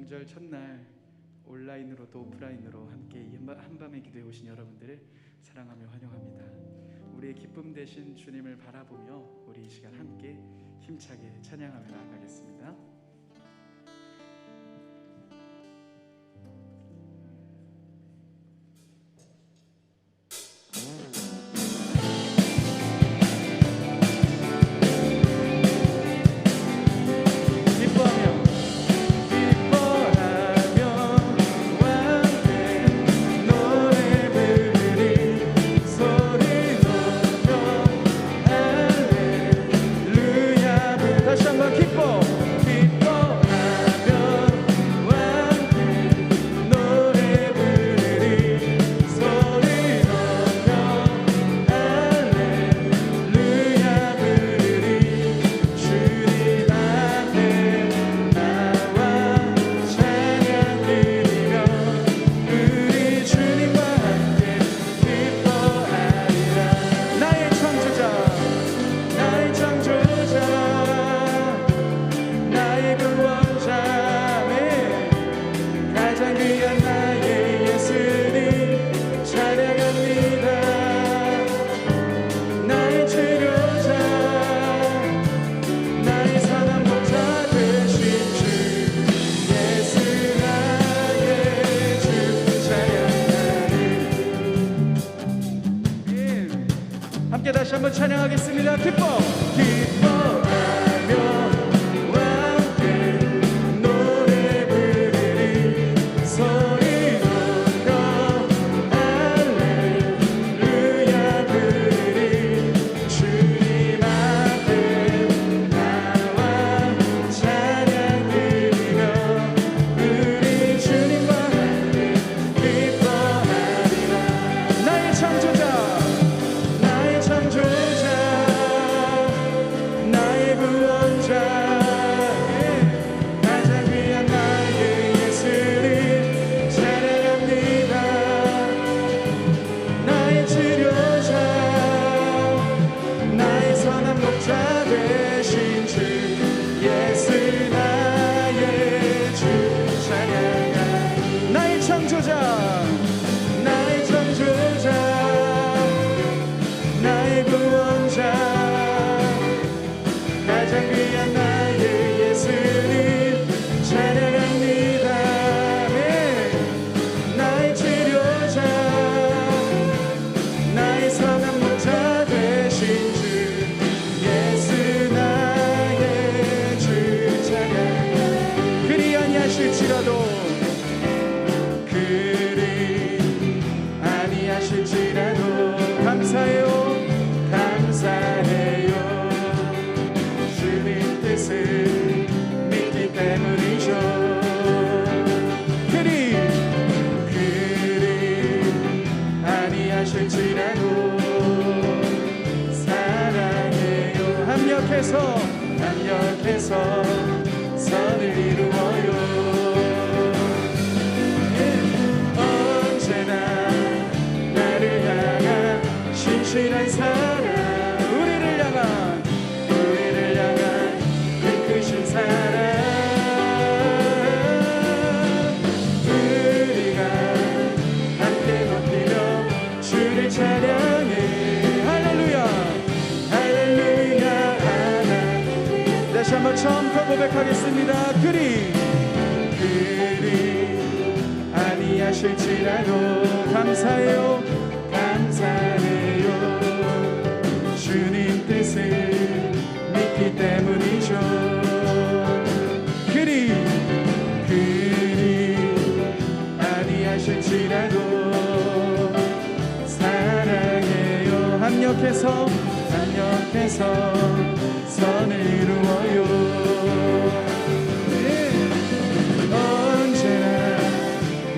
명절 첫날 온라인으로도 오프라인으로 함께 이 한밤의 기도에 오신 여러분들을 사랑하며 환영합니다. 우리의 기쁨 되신 주님을 바라보며 우리 이 시간 함께 힘차게 찬양하며 나아가겠습니다. 다시 한번 찬양하겠습니다. 기뻐하며 함께 노래 부르리 소리 높여 할렐루야 부르리 주님 앞에 나와 찬양 드리며 우리 주님과 함께 기뻐하리라. 나의 창조자 나의 구원자 가장 귀한 나의 예수를 찬양합니다. 나의 치료자 나의 선한 목자 되신 주 예수 나의 주 찬양하. 나의 창조자 나의 창조자 나의 구원자 가장 귀한 나의 예수를 찬양합니다. 나의 치료자 나의 선한 목자 되신 주 예수 나의 주 찬양. 그리 아니하실지라도 감사해요 감사해요 주님 뜻을 믿기 때문이죠. 그리 아니하실지라도 사랑해요. 합력해서 선을 이루어요. 언제나 나를 향한 신실한 사랑 우리를 향한 그 크신 사랑 우리가 함께 높이며 주를 찬양해. 할렐루야 할렐루야 하나님. 다시 한번 처음부터 고백하겠습니다. 그리 아니하실지라도 감사해요 주님 뜻을 믿기 때문이죠. 그리 아니하실지라도 사랑해요. 합력해서 선을 이루어요. 언제나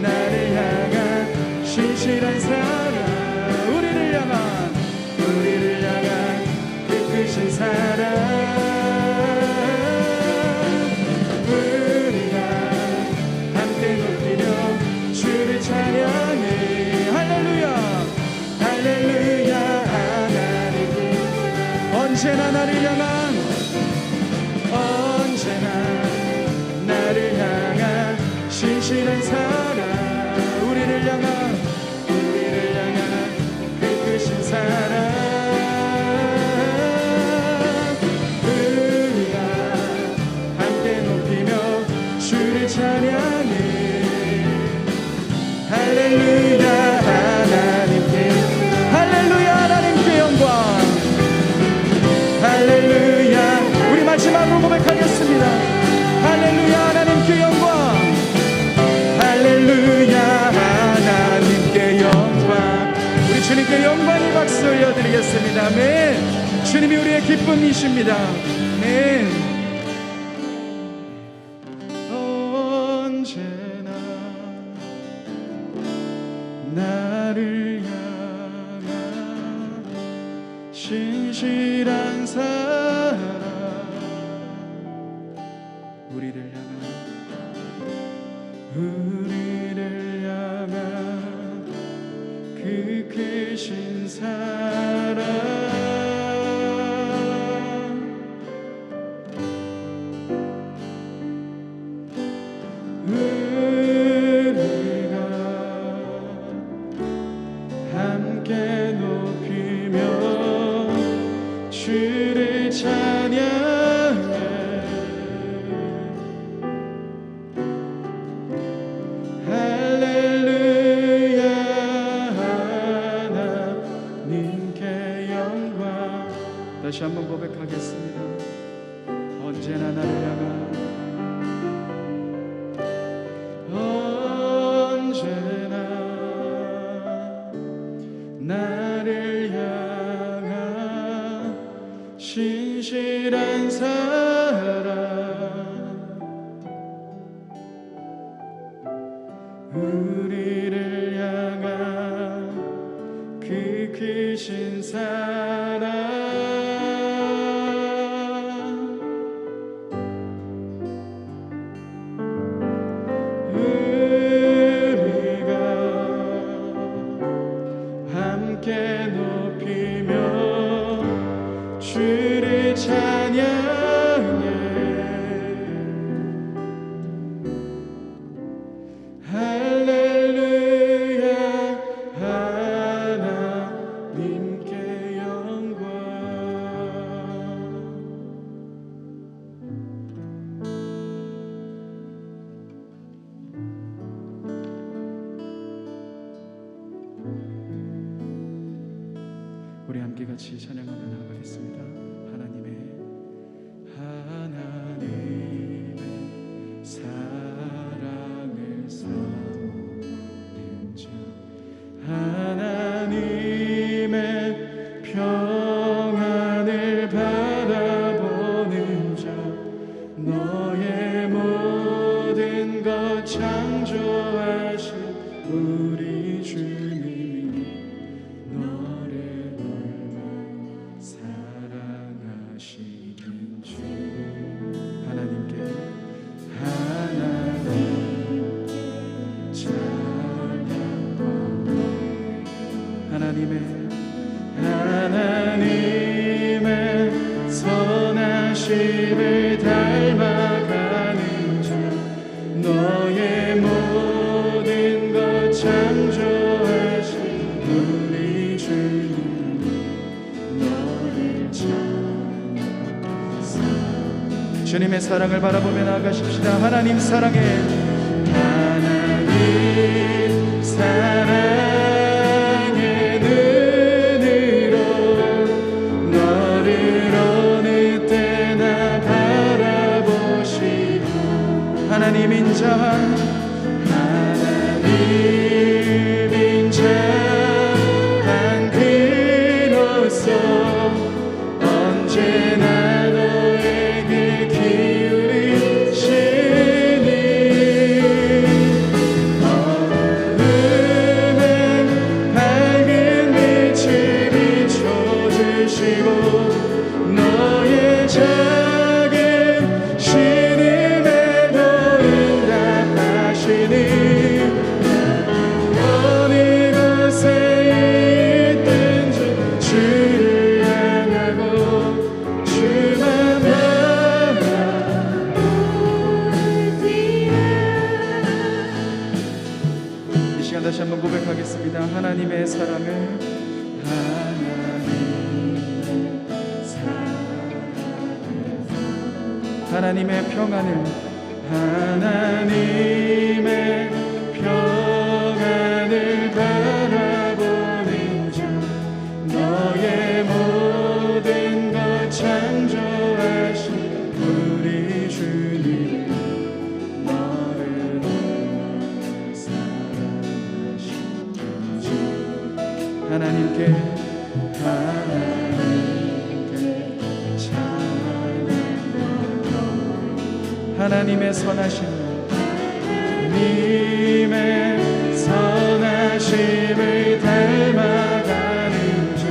나를 향한 신실한 사랑 우리를 향한 그 크신 사랑 우리가 함께 높이며 주를 찬양해. 할렐루야 할렐루야 하나님. 언제나 나를 향한 하나님께 영광의 박수 올려드리겠습니다. 아멘. 주님이 우리의 기쁨이십니다. 아멘. 언제나 나를 향한 신실한 사랑, 우리를 향한 그 크신 사랑, 우리가 함께 높이며 주를 찬양해. 할렐루야, 하나님께 영광. 다시 한번 고백하겠습니다. 언제나 나를 향한, 언제나 나를 향한 신실한 사랑, 우리를 향한 그 크신 사랑, 우리가 함께 높이며 주를 찬양해. 할렐루야, 하나님께 영광. 우리 함께 같이 찬양하며 나아가겠습니다. 하나님의 사랑을 사모는 자, 하나님의 평안을 바라보는 자, 너의 모든 것 창조하신 우리 주님이 너를 얼마나 사랑하시는지. 하나님께 하나님의 선하심을 닮아가는 자, 너의 모든 것 창조하신 우리 주님 너를 찬양하사. 주님의 사랑을 바라보며 나아가십시다. 하나님 사랑해, 하나님 사랑의 눈으로 너를 어느 때나 바라보시고, 하나님인 자, 하나님인 자 한 그로서 언제나 너에게 기울이시니, 어둠에 밝은 빛을 비춰주시고 너의 작은 신음에도 응답하시니, 어느 곳에 있든지 주를 향하고 주만 이 시간 다시 한번 고백하겠습니다. 하나님의 사랑을, 하나님의 평안을, 하나님의 평안을 바라보는 자, 너의 모든 것 창조하신 우리 주님 너를 얼마나 사랑하시는지. 하나님께 하나님의 선하심, 하나님의 선하심을 닮아가는 자,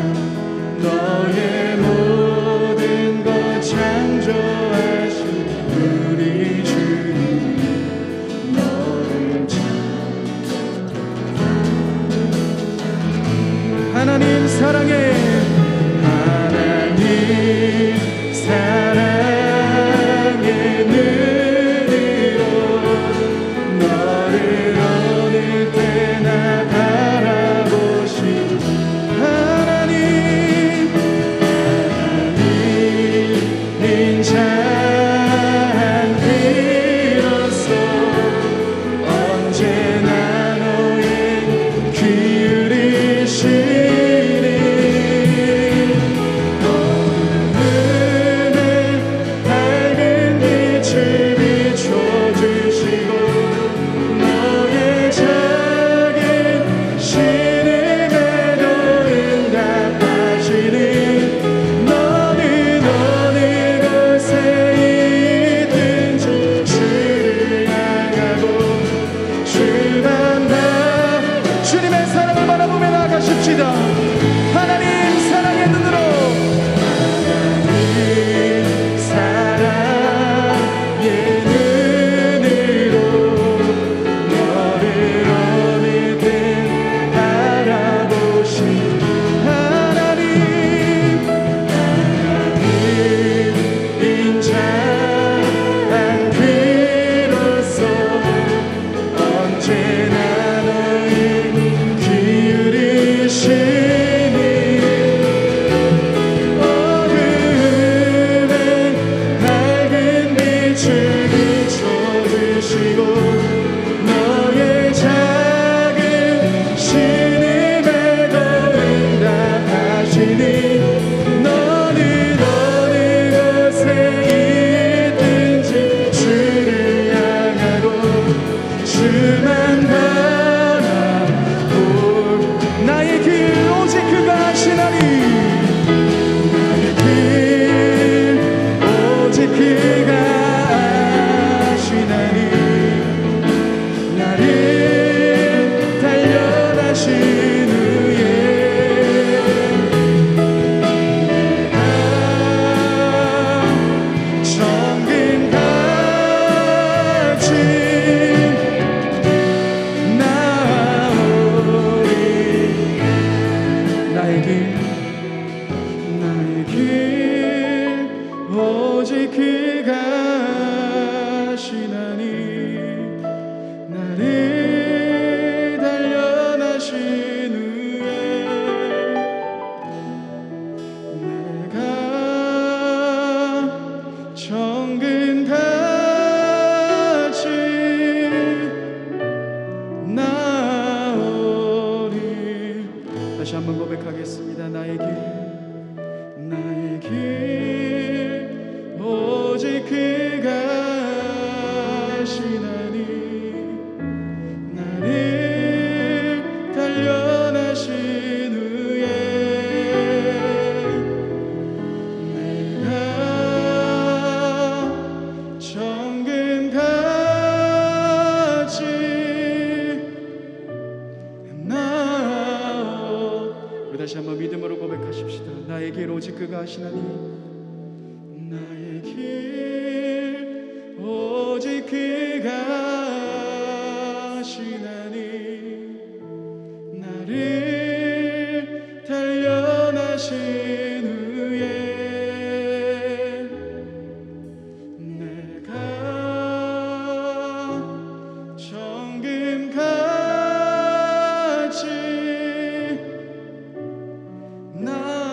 너의 모든 것 창조하신 우리 주님, 너를 하나님 사랑해, 하나님 사랑의 눈으로 너를 어느 때나 바라보신 하나님, 인자한 비로소 언제나 너의 기울이시니 하나님 사랑의 눈으로, 하나님 사랑의 눈으로 너를 어느 때 바라보신 하나님, 인자한 비로소 언제나 너의 기울이시니 어둠에 밝은 빛을 비춰주시고 너의 작은 신음에도 응답하시니 너는 어느 곳에 있든지 주를 향하고 주만 바라보 나의 길 오직 그가 하시나니, 나의 길 오직 그가 하시나니 나를 단련하신 후에 정금같이 나오리. 나의 길 오직 그가 하시나니 나를 단련하신 후에 내가 정금같이 나오리. 다시 한번 고백하겠습니다. 나의 길 오직 그가 하시나니 나를 단련하신 후에 내가 정금같이 우리 다시 한번 믿음으로 고백하십시다. 나의 길 오직 그가 하시나니 나의 길 오직 그가 하시나니 나를 단련하신 후에 내가 정금같이 나오리라.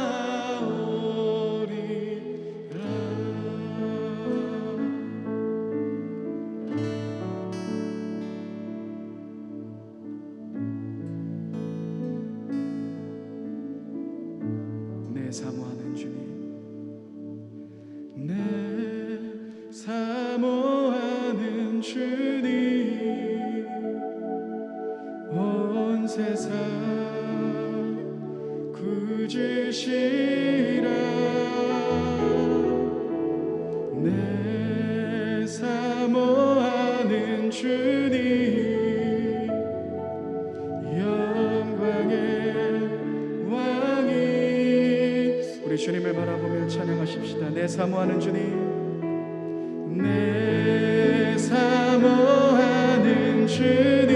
찬양하십시다. 내 사모하는 주님, 내 사모하는 주님,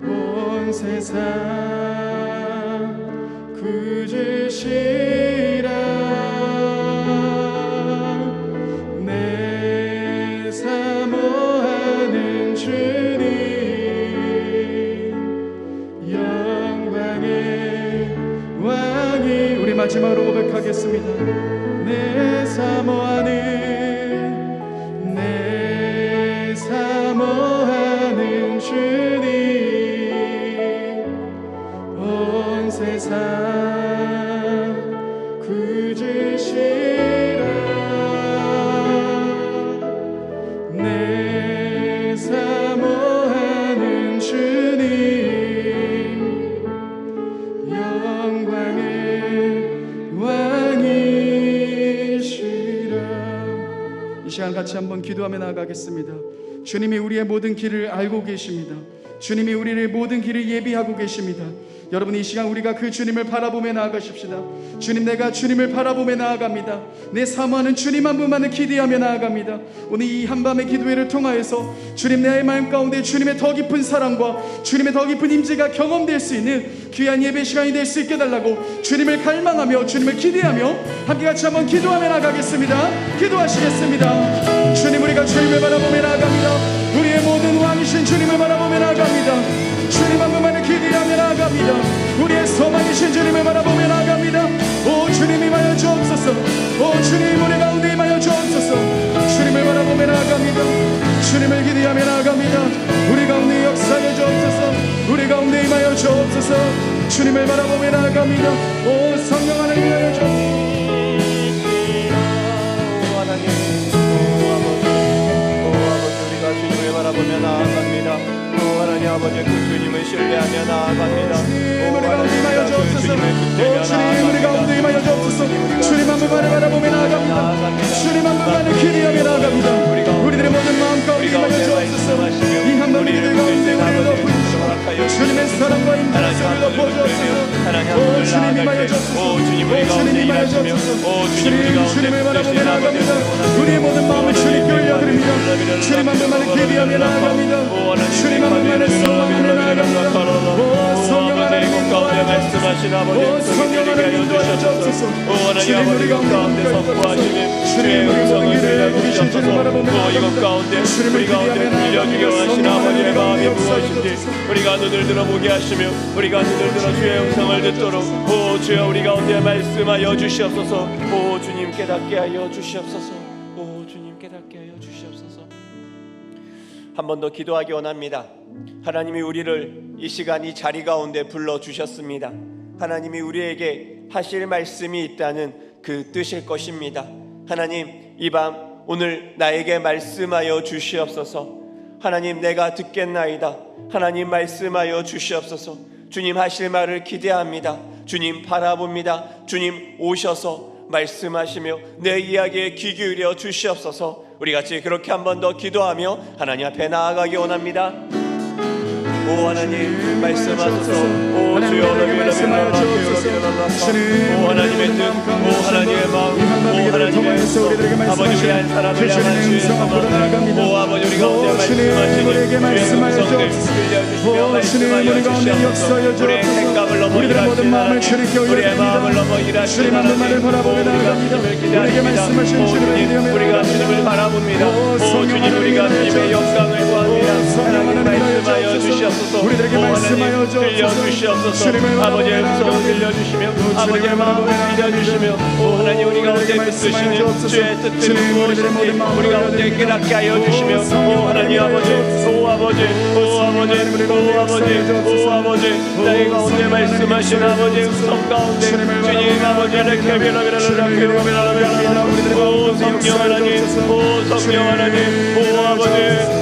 온 세상 구주시라. 내 사모하는 주님, 영광의 왕이. 우리 마지막으로 고백하겠습니다. 내 사모하는, 내 사모하는 주님, 온 세상 구주시라. 내 사모하는 주님, 영광의 왕이시라. 이 시간 같이 한번 기도하며 나아가겠습니다. 주님이 우리의 모든 길을 알고 계십니다. 주님이 우리의 모든 길을 예비하고 계십니다. 여러분, 이 시간 우리가 그 주님을 바라보며 나아가십시다. 주님, 내가 주님을 바라보며 나아갑니다. 내 사모하는 주님 한 분만을 기대하며 나아갑니다. 오늘 이 한밤의 기도회를 통하여서 주님, 내 마음 가운데 주님의 더 깊은 사랑과 주님의 더 깊은 임재가 경험될 수 있는 귀한 예배 시간이 될 수 있게 달라고 주님을 갈망하며 주님을 기대하며 함께 같이 한번 기도하며 나아가겠습니다. 기도하시겠습니다. 주님, 우리가 주님을 바라보며 나아갑니다. 우리의 모든 왕이신 주님을 바라보며 나아갑니다. 주님 한 분만을 기대하며 나아갑니다. 우리의 소망이신 주님을 바라보며 나아갑니다. 오 주님, 임하여 주옵소서. 오 주님, 우리 가운데 임하여 주옵소서. 주님을 바라보며 나아갑니다. 주님을 기대하며 나아갑니다. 우리 가운데 역사하여 주옵소서. 우리 가운데 임하여 주옵소서. 주님을 바라보며 나아갑니다. 오 성령 하나님, 임하여 주옵소서. 주님을 바라보며 나아갑니다. 오 하나님 아버지, 그 주님을 신뢰하며 나아갑니다. 오 하나님, 임하여 주옵소서. 오 주님, 우리 가운데 임하여 주옵소서. 주님 한 분만을 바라보며 나아갑니다. 주님 한 분만을 기대하며 나아갑니다. 우리들의 모든 마음 가운데 임하여 주옵소서. 이 한밤의 기도 가운데 우리를 덮으시고 주님의 사랑과 임재를 덮어주옵소서. 오 주님, 임하여 주옵소서. 오 주님, 임하여 주옵소서. 주님을 바라보며 나아갑니다. 우리의 모든 마음을 주님께 올려드립니다. 주님 한 분만을 기대하며 나아갑니다. 주님 한 분만을 소망하며 나아갑니다. 오 성령 하나님, 가운데 말씀하신 아버지, 오 성령 하나님, 인도하여 주옵소서. 오 하나님 아버지, 이것 가운데 선포하시는 주의 음성을 들려주시옵소서. 오 이것 가운데 우리 가운데 들려주게 하신 아버지의 마음이 무엇인지 우리가 눈을 들어보게 하시며 우리가 눈을 들어 주의 음성을 듣도록 오 주여 우리 가운데 말씀하여 주시옵소서. 오 주님, 깨닫게 하여 주시옵소서. 오 주님, 깨닫게 하여 주시옵소서. 한 번 더 기도하기 원합니다. 하나님이 우리를 이 시간 이 자리 가운데 불러주셨습니다. 하나님이 우리에게 하실 말씀이 있다는 그 뜻일 것입니다. 하나님, 이 밤 오늘 나에게 말씀하여 주시옵소서. 하나님, 내가 듣겠나이다. 하나님, 말씀하여 주시옵소서. 주님 하실 말을 기대합니다. 주님 바라봅니다. 주님 오셔서 말씀하시며 내 이야기에 귀 기울여 주시옵소서. 우리 같이 그렇게 한 번 더 기도하며 하나님 앞에 나아가기 원합니다. 오 하나님, 말씀하소서. 오 주여, 오 하나님의 뜻, 오 하나님의 마음, 오 하나님의 음성, 아버지 위한 사람을 향한 주의 소망, 오 아버지 우리 가운데 말씀하시니 주의 음성들 들려주시며 말씀하여 주시옵소서. 우리의 생각을 넘어 일하시는 하나님, 우리의 마음을 넘어 일하시는 하나님, 오 우리가 주님을 기다립니다. 오 주님, 우리가 주님을 바라봅니다. 오 주님, 우리가 주님의 영광을 구합니다. 하나님, 말씀하여 주시옵소서. 우리들에게 말씀하여 주시옵소서. 아버지의 음성을 들려주시며 아버지의 마음을 들려주시며 오 하나님, 우리 가운데 뜻으시는 주의 뜻들은 무엇인지 우리 가운데 깨닫게 하여 주시며 오 하나님 아버지, 오 아버지, 오 아버지, 오 아버지, 오 아버지, 나의 가운데 말씀하신 아버지의 음성 가운데 주님 아버지를 오 성령 하나님, 오 성령 하나님, 오 아버지,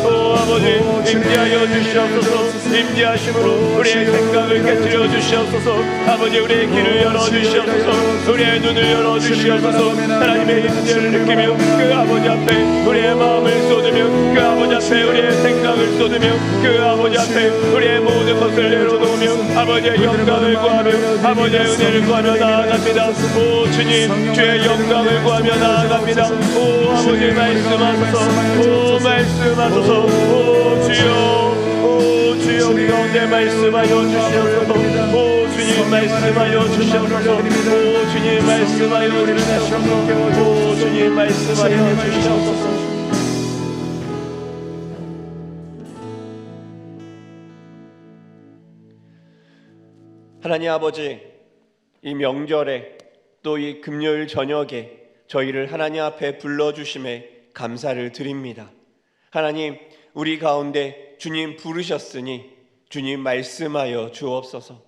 오 아버지, 아버지 임재하여 주시옵소서. 임재하심으로 우리의 생각을 깨뜨려 주시옵소서. 아버지 우리의 길을 열어 주시옵소서. 우리의 눈을 열어 주시옵소서. 하나님의 임재를 느끼며 그 아버지 앞에 우리의 마음을 쏟으며 그 아버지 앞에 우리의 생각을 쏟으며 그 아버지 앞에 우리의 모든 것을 내려놓으며 아버지의 영광을 구하며 아버지의 은혜를 구하며 나아갑니다. 오 주님 주의 영광을 구하며 나아갑니다. 오 아버지 말씀하소서. 오 말씀하소서. 오 주여 우리 가운데 말씀하여 주시옵소서. 오 주님 말씀하여 주시옵소서. 오 주님 말씀하여 주시옵소서. 오 주님 말씀하여 주시옵소서. 하나님 아버지, 이 명절에 또 이 금요일 저녁에 저희를 하나님 앞에 불러주심에 감사를 드립니다. 하나님, 우리 가운데 주님 부르셨으니 주님 말씀하여 주옵소서.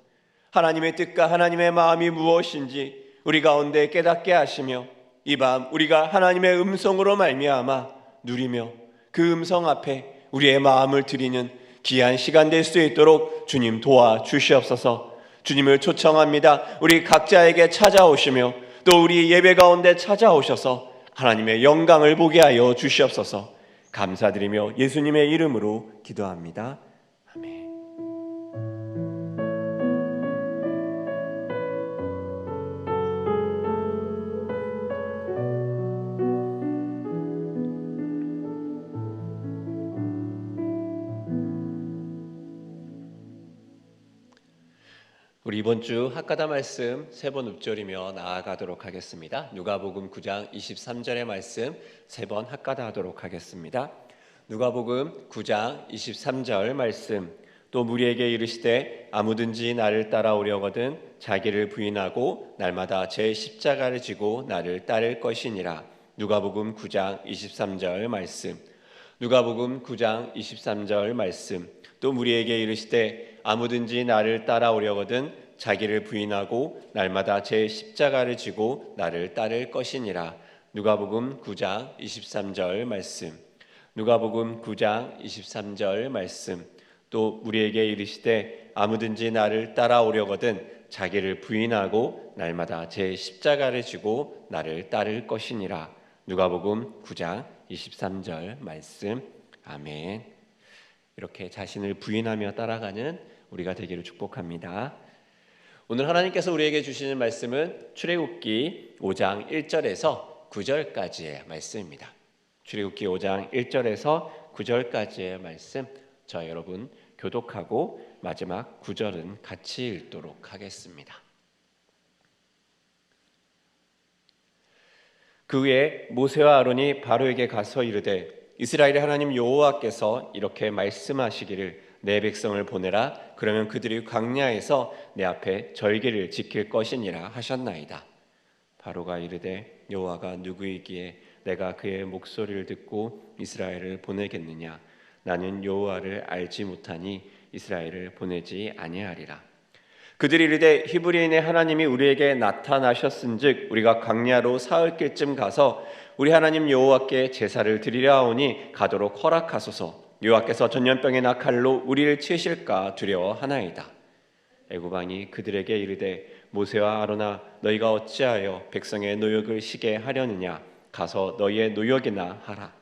하나님의 뜻과 하나님의 마음이 무엇인지 우리 가운데 깨닫게 하시며 이 밤 우리가 하나님의 음성으로 말미암아 누리며 그 음성 앞에 우리의 마음을 드리는 귀한 시간 될 수 있도록 주님 도와주시옵소서. 주님을 초청합니다. 우리 각자에게 찾아오시며 또 우리 예배 가운데 찾아오셔서 하나님의 영광을 보게 하여 주시옵소서. 감사드리며 예수님의 이름으로 기도합니다. 아멘. 우리 이번 주 학가다 말씀 세 번 읊조리며 나아가도록 하겠습니다. 누가복음 9장 23절의 말씀 세 번 학가다 하도록 하겠습니다. 누가복음 9장 23절 말씀. 또 무리에게 이르시되 아무든지 나를 따라오려거든 자기를 부인하고 날마다 제 십자가를 지고 나를 따를 것이니라. 누가복음 9장 23절 말씀. 누가복음 9장 23절 말씀. 또 무리에게 이르시되 아무든지 나를 따라오려거든 자기를 부인하고 날마다 제 십자가를 지고 나를 따를 것이니라. 누가복음 9장 23절 말씀. 누가복음 9장 23절 말씀. 또 무리에게 이르시되 아무든지 나를 따라오려거든 자기를 부인하고 날마다 제 십자가를 지고 나를 따를 것이니라. 누가복음 9장 23절 말씀. 아멘. 이렇게 자신을 부인하며 따라가는 우리가 되기를 축복합니다. 오늘 하나님께서 우리에게 주시는 말씀은 출애굽기 5장 1절에서 9절까지의 말씀입니다. 출애굽기 5장 1절에서 9절까지의 말씀, 저 여러분 교독하고 마지막 9절은 같이 읽도록 하겠습니다. 그 후에 모세와 아론이 바로에게 가서 이르되 이스라엘의 하나님 여호와께서 이렇게 말씀하시기를 내 백성을 보내라. 그러면 그들이 광야에서 내 앞에 절기를 지킬 것이니라 하셨나이다. 바로가 이르되 여호와가 누구이기에 내가 그의 목소리를 듣고 이스라엘을 보내겠느냐. 나는 여호와를 알지 못하니 이스라엘을 보내지 아니하리라. 그들이 이르되 히브리인의 하나님이 우리에게 나타나셨은즉 우리가 광야로 사흘길쯤 가서 우리 하나님 여호와께 제사를 드리려 하오니 가도록 허락하소서. 여호와께서 전염병이나 칼로 우리를 치실까 두려워하나이다. 애굽왕이 그들에게 이르되 모세와 아론아 너희가 어찌하여 백성의 노역을 시게 하려느냐. 가서 너희의 노역이나 하라.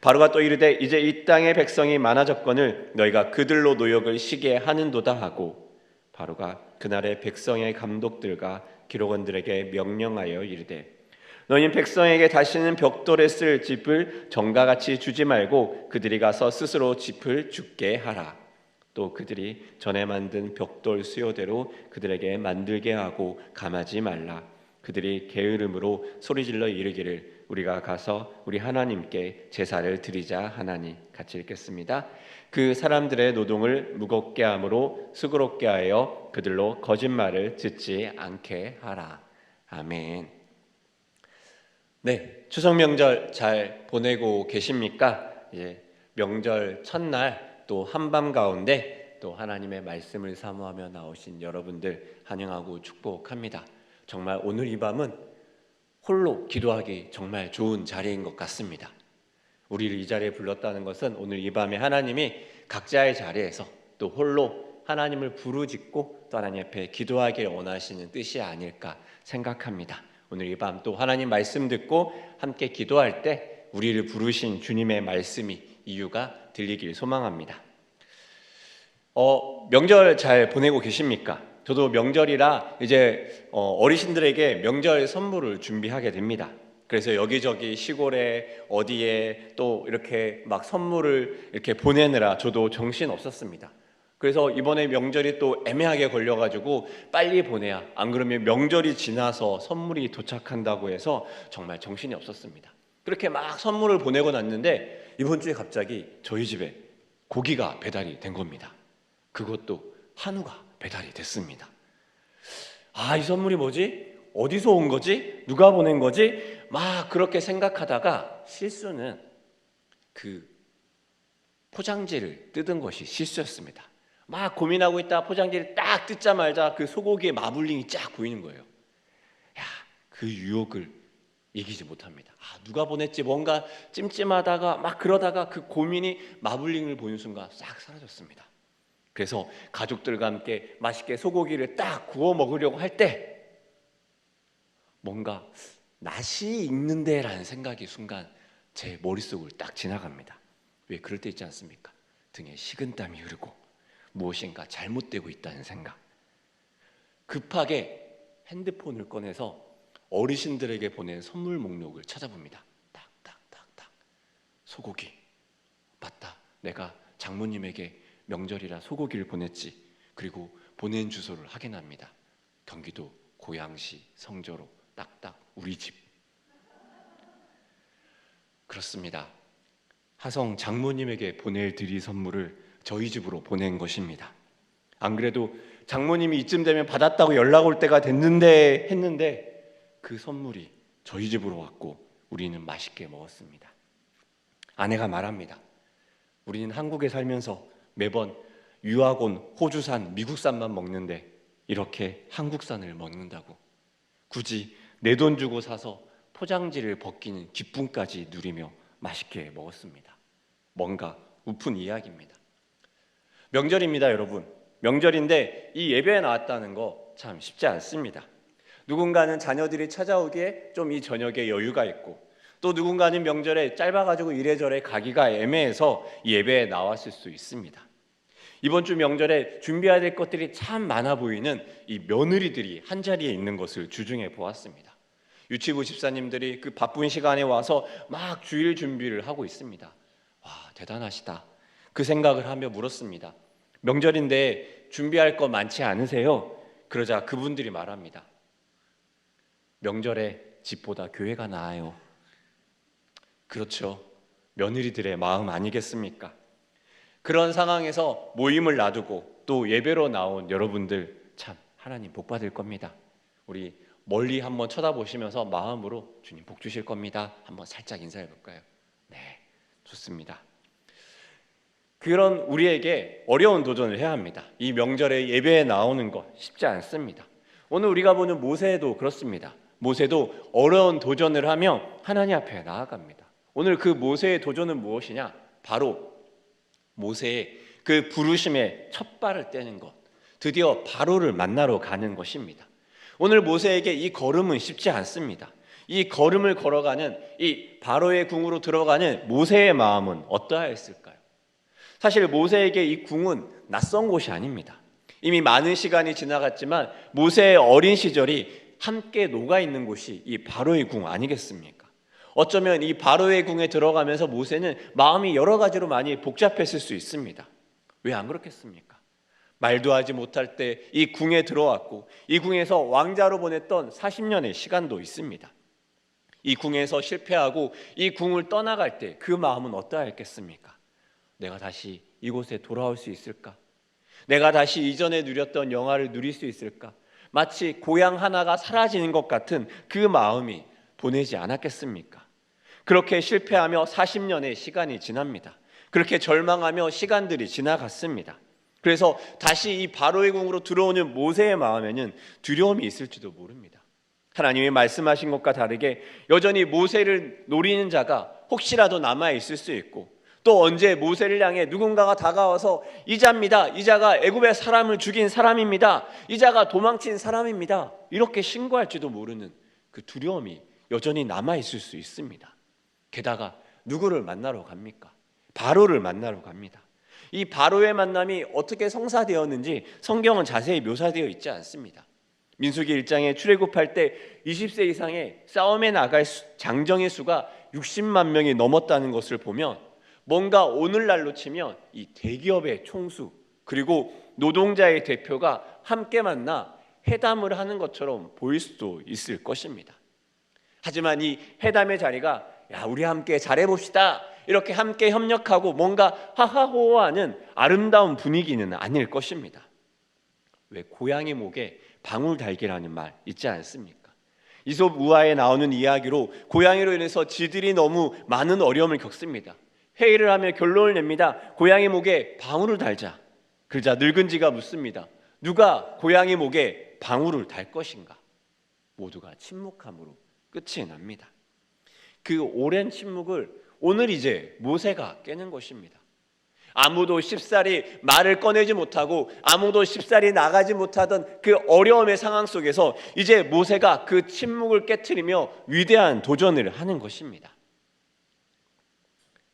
바로가 또 이르되 이제 이 땅의 백성이 많아졌거늘 너희가 그들로 노역을 시게 하는도다 하고 바로가 그날의 백성의 감독들과 기록원들에게 명령하여 이르되 너희는 백성에게 다시는 벽돌에 쓸 짚을 정가같이 주지 말고 그들이 가서 스스로 짚을 줍게 하라. 또 그들이 전에 만든 벽돌 수요대로 그들에게 만들게 하고 감하지 말라. 그들이 게으름으로 소리질러 이르기를 우리가 가서 우리 하나님께 제사를 드리자 하나니. 같이 읽겠습니다. 그 사람들의 노동을 무겁게 함으로 수고롭게 하여 그들로 거짓말을 듣지 않게 하라. 아멘. 네, 추석 명절 잘 보내고 계십니까? 명절 첫날 또 한밤 가운데 또 하나님의 말씀을 사모하며 나오신 여러분들 환영하고 축복합니다. 정말 오늘 이 밤은 홀로 기도하기 정말 좋은 자리인 것 같습니다. 우리를 이 자리에 불렀다는 것은 오늘 이 밤에 하나님이 각자의 자리에서 또 홀로 하나님을 부르짖고 또 하나님 앞에 기도하길 원하시는 뜻이 아닐까 생각합니다. 오늘 이 밤 또 하나님 말씀 듣고 함께 기도할 때 우리를 부르신 주님의 말씀이 이유가 들리길 소망합니다. 명절 잘 보내고 계십니까? 저도 명절이라 이제 어르신들에게 명절 선물을 준비하게 됩니다. 그래서 여기저기 시골에 어디에 또 이렇게 막 선물을 이렇게 보내느라 저도 정신 없었습니다. 그래서 이번에 명절이 또 애매하게 걸려가지고 빨리 보내야, 안 그러면 명절이 지나서 선물이 도착한다고 해서 정말 정신이 없었습니다. 그렇게 막 선물을 보내고 났는데 이번 주에 갑자기 저희 집에 고기가 배달이 된 겁니다. 그것도 한우가 배달이 됐습니다. 이 선물이 뭐지? 어디서 온 거지? 누가 보낸 거지? 막 그렇게 생각하다가 실수는 그 포장지를 뜯은 것이 실수였습니다. 막 고민하고 있다 포장지를 딱 뜯자마자 그 소고기의 마블링이 쫙 보이는 거예요. 그 유혹을 이기지 못합니다. 누가 보냈지? 뭔가 찜찜하다가 막 그러다가 그 고민이 마블링을 보는 순간 싹 사라졌습니다. 그래서 가족들과 함께 맛있게 소고기를 딱 구워 먹으려고 할 때 뭔가 낯이 익는데 라는 생각이 순간 제 머릿속을 딱 지나갑니다. 왜 그럴 때 있지 않습니까? 등에 식은땀이 흐르고 무엇인가 잘못되고 있다는 생각. 급하게 핸드폰을 꺼내서 어르신들에게 보낸 선물 목록을 찾아봅니다. 딱딱딱딱. 소고기. 맞다. 내가 장모님에게 명절이라 소고기를 보냈지. 그리고 보낸 주소를 확인합니다. 경기도 고양시 성저로 딱딱 우리 집. 그렇습니다. 하성 장모님에게 보낼 드릴 선물을 저희 집으로 보낸 것입니다. 안 그래도 장모님이 이쯤 되면 받았다고 연락 올 때가 됐는데 했는데 그 선물이 저희 집으로 왔고 우리는 맛있게 먹었습니다. 아내가 말합니다. 우리는 한국에 살면서 매번 유학온 호주산 미국산만 먹는데 이렇게 한국산을 먹는다고. 굳이 내 돈 주고 사서 포장지를 벗기는 기쁨까지 누리며 맛있게 먹었습니다. 뭔가 우픈 이야기입니다. 명절입니다, 여러분. 명절인데 이 예배에 나왔다는 거 참 쉽지 않습니다. 누군가는 자녀들이 찾아오기에 좀 이 저녁에 여유가 있고 또 누군가는 명절에 짧아가지고 이래저래 가기가 애매해서 이 예배에 나왔을 수 있습니다. 이번 주 명절에 준비해야 될 것들이 참 많아 보이는 이 며느리들이 한자리에 있는 것을 주중해 보았습니다. 유치부 집사님들이 그 바쁜 시간에 와서 막 주일 준비를 하고 있습니다. 와, 대단하시다. 그 생각을 하며 물었습니다. 명절인데 준비할 거 많지 않으세요? 그러자 그분들이 말합니다. 명절에 집보다 교회가 나아요. 그렇죠. 며느리들의 마음 아니겠습니까? 그런 상황에서 모임을 놔두고 또 예배로 나온 여러분들 참 하나님 복 받을 겁니다. 우리 멀리 한번 쳐다보시면서 마음으로 주님 복 주실 겁니다. 한번 살짝 인사해 볼까요? 네, 좋습니다. 그런 우리에게 어려운 도전을 해야 합니다. 이 명절에 예배에 나오는 것 쉽지 않습니다. 오늘 우리가 보는 모세도 그렇습니다. 모세도 어려운 도전을 하며 하나님 앞에 나아갑니다. 오늘 그 모세의 도전은 무엇이냐? 바로 모세의 그 부르심의 첫 발을 떼는 것, 드디어 바로를 만나러 가는 것입니다. 오늘 모세에게 이 걸음은 쉽지 않습니다. 이 걸음을 걸어가는 이 바로의 궁으로 들어가는 모세의 마음은 어떠하였을까요? 사실 모세에게 이 궁은 낯선 곳이 아닙니다. 이미 많은 시간이 지나갔지만 모세의 어린 시절이 함께 녹아있는 곳이 이 바로의 궁 아니겠습니까? 어쩌면 이 바로의 궁에 들어가면서 모세는 마음이 여러 가지로 많이 복잡했을 수 있습니다. 왜 안 그렇겠습니까? 말도 하지 못할 때 이 궁에 들어왔고 이 궁에서 왕자로 보냈던 40년의 시간도 있습니다. 이 궁에서 실패하고 이 궁을 떠나갈 때 그 마음은 어떠했겠습니까? 내가 다시 이곳에 돌아올 수 있을까? 내가 다시 이전에 누렸던 영화를 누릴 수 있을까? 마치 고향 하나가 사라지는 것 같은 그 마음이 보내지 않았겠습니까? 그렇게 실패하며 40년의 시간이 지납니다. 그렇게 절망하며 시간들이 지나갔습니다. 그래서 다시 이 바로의 궁으로 들어오는 모세의 마음에는 두려움이 있을지도 모릅니다. 하나님이 말씀하신 것과 다르게 여전히 모세를 노리는 자가 혹시라도 남아 있을 수 있고, 또 언제 모세를 향해 누군가가 다가와서 이자입니다, 이자가 애굽의 사람을 죽인 사람입니다, 이자가 도망친 사람입니다, 이렇게 신고할지도 모르는 그 두려움이 여전히 남아 있을 수 있습니다. 게다가 누구를 만나러 갑니까? 바로를 만나러 갑니다. 이 바로의 만남이 어떻게 성사되었는지 성경은 자세히 묘사되어 있지 않습니다. 민수기 1장에 출애굽할 때 20세 이상의 싸움에 나갈 장정의 수가 60만 명이 넘었다는 것을 보면, 뭔가 오늘날로 치면 이 대기업의 총수 그리고 노동자의 대표가 함께 만나 회담을 하는 것처럼 보일 수도 있을 것입니다. 하지만 이 회담의 자리가 야, 우리 함께 잘해봅시다, 이렇게 함께 협력하고 뭔가 하하호호하는 아름다운 분위기는 아닐 것입니다. 왜 고양이 목에 방울 달기라는 말 있지 않습니까? 이솝 우화에 나오는 이야기로 고양이로 인해서 쥐들이 너무 많은 어려움을 겪습니다. 회의를 하며 결론을 냅니다. 고양이 목에 방울을 달자. 그러자 늙은 쥐가 묻습니다. 누가 고양이 목에 방울을 달 것인가? 모두가 침묵함으로 끝이 납니다. 그 오랜 침묵을 오늘 이제 모세가 깨는 것입니다. 아무도 쉽사리 말을 꺼내지 못하고 아무도 쉽사리 나가지 못하던 그 어려움의 상황 속에서 이제 모세가 그 침묵을 깨트리며 위대한 도전을 하는 것입니다.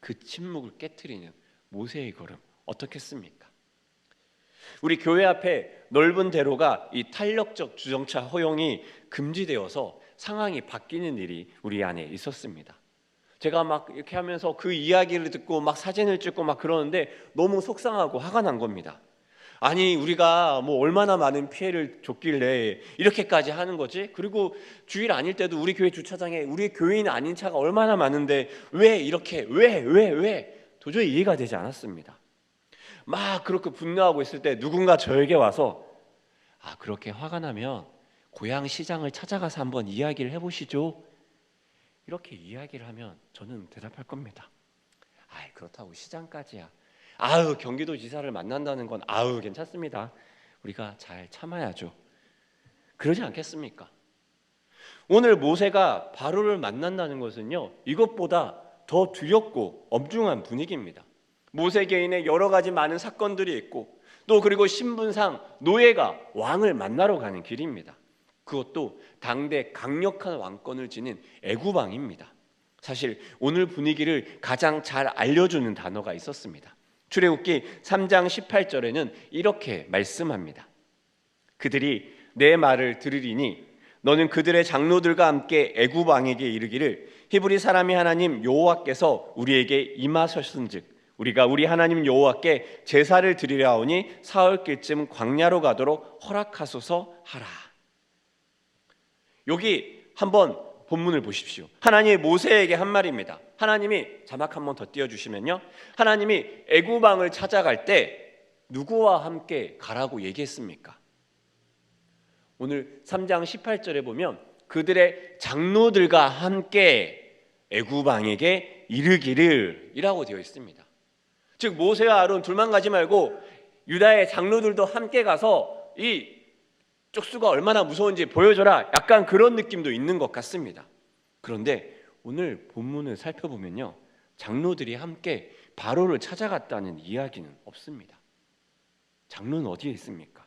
그 침묵을 깨트리는 모세의 걸음 어떻겠습니까? 우리 교회 앞에 넓은 대로가 이 탄력적 주정차 허용이 금지되어서 상황이 바뀌는 일이 우리 안에 있었습니다. 제가 막 이렇게 하면서 그 이야기를 듣고 막 사진을 찍고 막 그러는데 너무 속상하고 화가 난 겁니다. 아니, 우리가 뭐 얼마나 많은 피해를 줬길래 이렇게까지 하는 거지? 그리고 주일 아닐 때도 우리 교회 주차장에 우리 교회인 아닌 차가 얼마나 많은데 왜 이렇게 왜 도저히 이해가 되지 않았습니다. 막 그렇게 분노하고 있을 때 누군가 저에게 와서 그렇게 화가 나면 고향 시장을 찾아가서 한번 이야기를 해보시죠, 이렇게 이야기를 하면 저는 대답할 겁니다. 그렇다고 시장까지야. 경기도지사를 만난다는 건 괜찮습니다. 우리가 잘 참아야죠. 그러지 않겠습니까? 오늘 모세가 바로를 만난다는 것은요, 이것보다 더 두렵고 엄중한 분위기입니다. 모세 개인의 여러 가지 많은 사건들이 있고, 또 그리고 신분상 노예가 왕을 만나러 가는 길입니다. 그것도 당대 강력한 왕권을 지닌 애굽 왕입니다. 사실 오늘 분위기를 가장 잘 알려주는 단어가 있었습니다. 출애굽기 3장 18절에는 이렇게 말씀합니다. 그들이 내 말을 들으리니 너는 그들의 장로들과 함께 애굽 왕에게 이르기를 히브리 사람이 하나님 여호와께서 우리에게 임하셨은즉 우리가 우리 하나님 여호와께 제사를 드리려 하오니 사흘길쯤 광야로 가도록 허락하소서 하라. 여기 한번 본문을 보십시오. 하나님이 모세에게 한 말입니다. 하나님이 자막 한번 더 띄워주시면요, 하나님이 애굽 왕을 찾아갈 때 누구와 함께 가라고 얘기했습니까? 오늘 3장 18절에 보면 그들의 장로들과 함께 애굽 왕에게 이르기를 이라고 되어 있습니다. 즉 모세와 아론 둘만 가지 말고 유다의 장로들도 함께 가서 이 쪽수가 얼마나 무서운지 보여줘라, 약간 그런 느낌도 있는 것 같습니다. 그런데 오늘 본문을 살펴보면요, 장로들이 함께 바로를 찾아갔다는 이야기는 없습니다. 장로는 어디에 있습니까?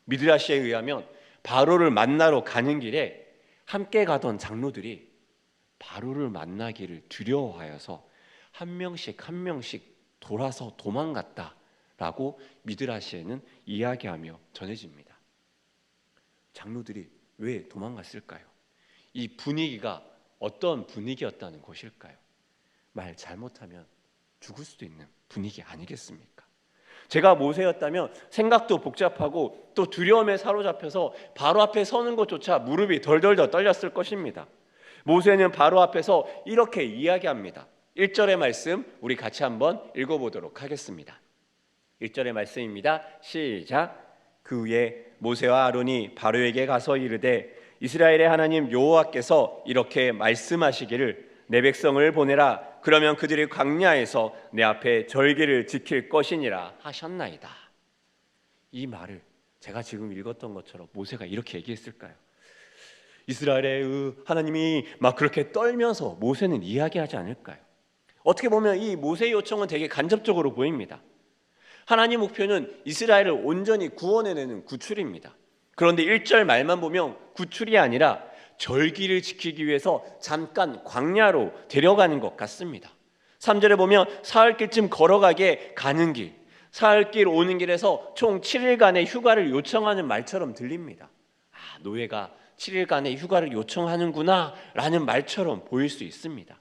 미드라시에 의하면 바로를 만나러 가는 길에 함께 가던 장로들이 바로를 만나기를 두려워하여서 한 명씩 돌아서 도망갔다라고 미드라시에는 이야기하며 전해집니다. 장로들이 왜 도망갔을까요? 이 분위기가 어떤 분위기였다는 것일까요? 말 잘못하면 죽을 수도 있는 분위기 아니겠습니까? 제가 모세였다면 생각도 복잡하고 또 두려움에 사로잡혀서 바로 앞에 서는 것조차 무릎이 덜덜 떨렸을 것입니다. 모세는 바로 앞에서 이렇게 이야기합니다. 1절의 말씀 우리 같이 한번 읽어보도록 하겠습니다. 1절의 말씀입니다. 시작. 그 후에 모세와 아론이 바로에게 가서 이르되 이스라엘의 하나님 여호와께서 이렇게 말씀하시기를 내 백성을 보내라. 그러면 그들이 광야에서 내 앞에 절기를 지킬 것이니라 하셨나이다. 이 말을 제가 지금 읽었던 것처럼 모세가 이렇게 얘기했을까요? 이스라엘의 하나님이 막 그렇게 떨면서 모세는 이야기하지 않을까요? 어떻게 보면 이 모세의 요청은 되게 간접적으로 보입니다. 하나님 목표는 이스라엘을 온전히 구원해내는 구출입니다. 그런데 1절 말만 보면 구출이 아니라 절기를 지키기 위해서 잠깐 광야로 데려가는 것 같습니다. 3절에 보면 사흘길쯤 걸어가게 가는 길, 사흘길 오는 길에서 총 7일간의 휴가를 요청하는 말처럼 들립니다. 노예가 7일간의 휴가를 요청하는구나 라는 말처럼 보일 수 있습니다.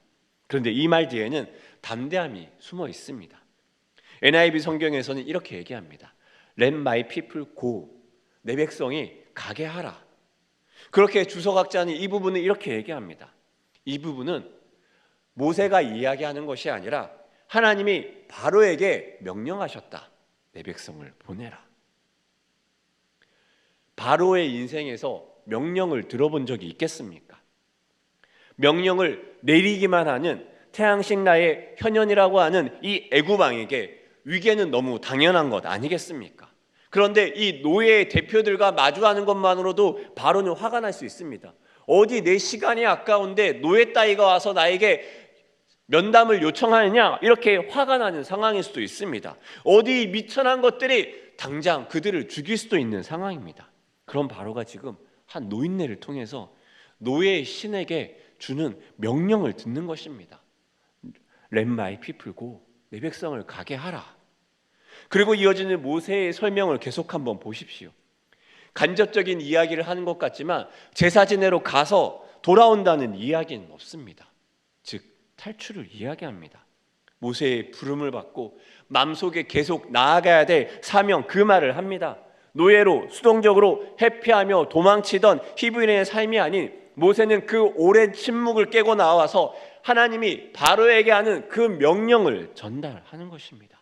그런데 이 말 뒤에는 담대함이 숨어 있습니다. NIV 성경에서는 이렇게 얘기합니다. Let my people go. 내 백성이 가게 하라. 그렇게 주석학자는 이 부분을 이렇게 얘기합니다. 이 부분은 모세가 이야기하는 것이 아니라 하나님이 바로에게 명령하셨다. 내 백성을 보내라. 바로의 인생에서 명령을 들어본 적이 있겠습니까? 명령을 내리기만 하는 태양식 나의 현현이라고 하는 이 애굽 왕에게 위계는 너무 당연한 것 아니겠습니까? 그런데 이 노예의 대표들과 마주하는 것만으로도 바로는 화가 날 수 있습니다. 어디 내 시간이 아까운데 노예 따위가 와서 나에게 면담을 요청하느냐, 이렇게 화가 나는 상황일 수도 있습니다. 어디 미천한 것들이 당장 그들을 죽일 수도 있는 상황입니다. 그런 바로가 지금 한 노인네를 통해서 노예의 신에게 주는 명령을 듣는 것입니다. Let my people go. 내 백성을 가게 하라. 그리고 이어지는 모세의 설명을 계속 한번 보십시오. 간접적인 이야기를 하는 것 같지만 제사 지내러 가서 돌아온다는 이야기는 없습니다. 즉 탈출을 이야기합니다. 모세의 부름을 받고 마음속에 계속 나아가야 될 사명, 그 말을 합니다. 노예로 수동적으로 회피하며 도망치던 히브리인의 삶이 아닌 모세는 그 오랜 침묵을 깨고 나와서 하나님이 바로에게 하는 그 명령을 전달하는 것입니다.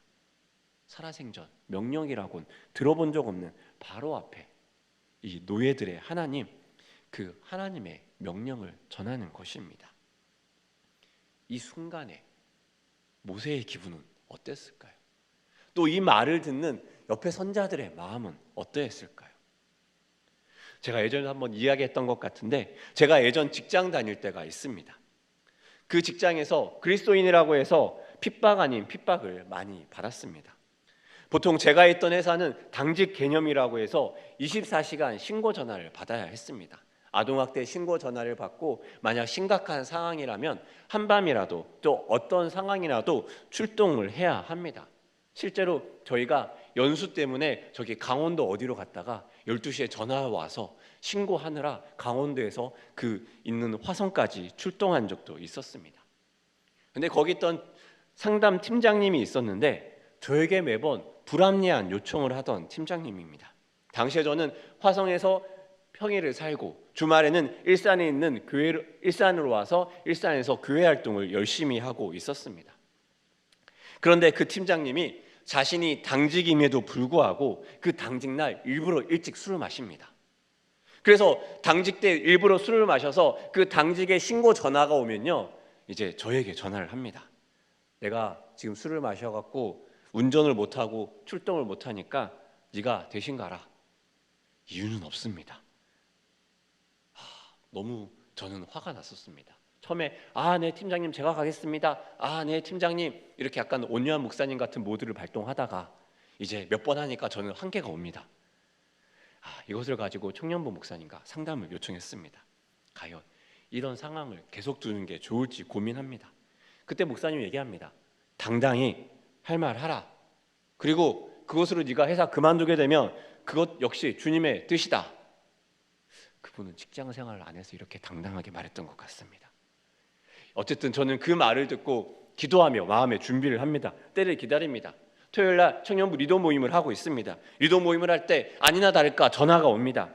살아생전 명령이라고는 들어본 적 없는 바로 앞에 이 노예들의 하나님, 그 하나님의 명령을 전하는 것입니다. 이 순간에 모세의 기분은 어땠을까요? 또 이 말을 듣는 옆에 선자들의 마음은 어떠했을까요? 제가 예전에 한번 이야기했던 것 같은데, 제가 예전 직장 다닐 때가 있습니다. 그 직장에서 그리스도인이라고 해서 핍박 아닌 핍박을 많이 받았습니다. 보통 제가 있던 회사는 당직 개념이라고 해서 24시간 신고 전화를 받아야 했습니다. 아동학대 신고 전화를 받고 만약 심각한 상황이라면 한밤이라도 또 어떤 상황이라도 출동을 해야 합니다. 실제로 저희가 연수 때문에 저기 강원도 어디로 갔다가 12시에 전화가 와서 신고하느라 강원도에서 그 있는 화성까지 출동한 적도 있었습니다. 근데 거기 있던 상담 팀장님이 있었는데 저에게 매번 불합리한 요청을 하던 팀장님입니다. 당시에 저는 화성에서 평일을 살고 주말에는 일산에 있는 일산으로 와서 일산에서 교회 활동을 열심히 하고 있었습니다. 그런데 그 팀장님이 자신이 당직임에도 불구하고 그 당직날 일부러 일찍 술을 마십니다. 그래서 당직 때 일부러 술을 마셔서 그 당직에 신고 전화가 오면요, 이제 저에게 전화를 합니다. 내가 지금 술을 마셔갖고 운전을 못하고 출동을 못하니까 네가 대신 가라. 이유는 없습니다. 너무 저는 화가 났었습니다. 처음에 네 팀장님 제가 가겠습니다. 네 팀장님, 이렇게 약간 온유한 목사님 같은 모드를 발동하다가 이제 몇 번 하니까 저는 한계가 옵니다. 이것을 가지고 청년부 목사님과 상담을 요청했습니다. 과연 이런 상황을 계속 두는 게 좋을지 고민합니다. 그때 목사님이 얘기합니다. 당당히 할 말 하라. 그리고 그것으로 네가 회사 그만두게 되면 그것 역시 주님의 뜻이다. 그분은 직장 생활을 안 해서 이렇게 당당하게 말했던 것 같습니다. 어쨌든 저는 그 말을 듣고 기도하며 마음의 준비를 합니다. 때를 기다립니다. 토요일날 청년부 리더 모임을 하고 있습니다. 리더 모임을 할 때 아니나 다를까 전화가 옵니다.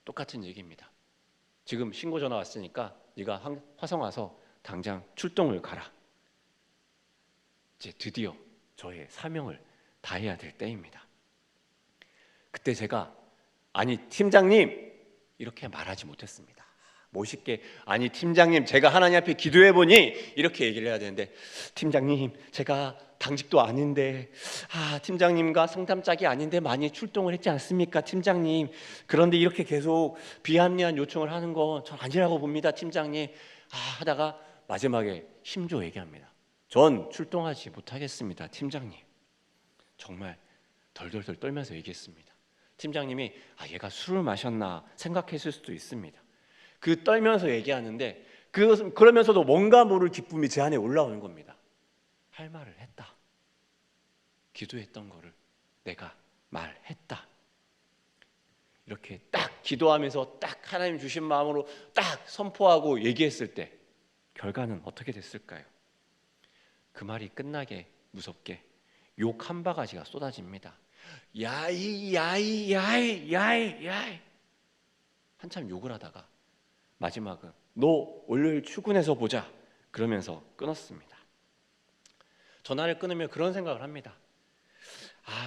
똑같은 얘기입니다. 지금 신고 전화 왔으니까 네가 화성 와서 당장 출동을 가라. 이제 드디어 저의 사명을 다해야 될 때입니다. 그때 제가 아니 팀장님 이렇게 말하지 못했습니다. 멋있게 아니 팀장님 제가 하나님 앞에 기도해 보니 이렇게 얘기를 해야 되는데 팀장님 제가 당직도 아닌데, 팀장님과 상담짝이 아닌데 많이 출동을 했지 않습니까, 팀장님? 그런데 이렇게 계속 비합리한 요청을 하는 건 전 아니라고 봅니다, 팀장님. 하다가 마지막에 힘줘 얘기합니다. 전 출동하지 못하겠습니다, 팀장님. 정말 덜덜덜 떨면서 얘기했습니다. 팀장님이 얘가 술을 마셨나 생각했을 수도 있습니다. 그 떨면서 얘기하는데 그러면서도 뭔가 모를 기쁨이 제 안에 올라오는 겁니다. 할 말을 했다. 기도했던 거를 내가 말했다. 이렇게 딱 기도하면서 딱 하나님 주신 마음으로 딱 선포하고 얘기했을 때 결과는 어떻게 됐을까요? 그 말이 끝나게 무섭게 욕 한 바가지가 쏟아집니다. 야이 한참 욕을 하다가 마지막은 너 월요일 출근해서 보자 그러면서 끊었습니다. 전화를 끊으면 그런 생각을 합니다.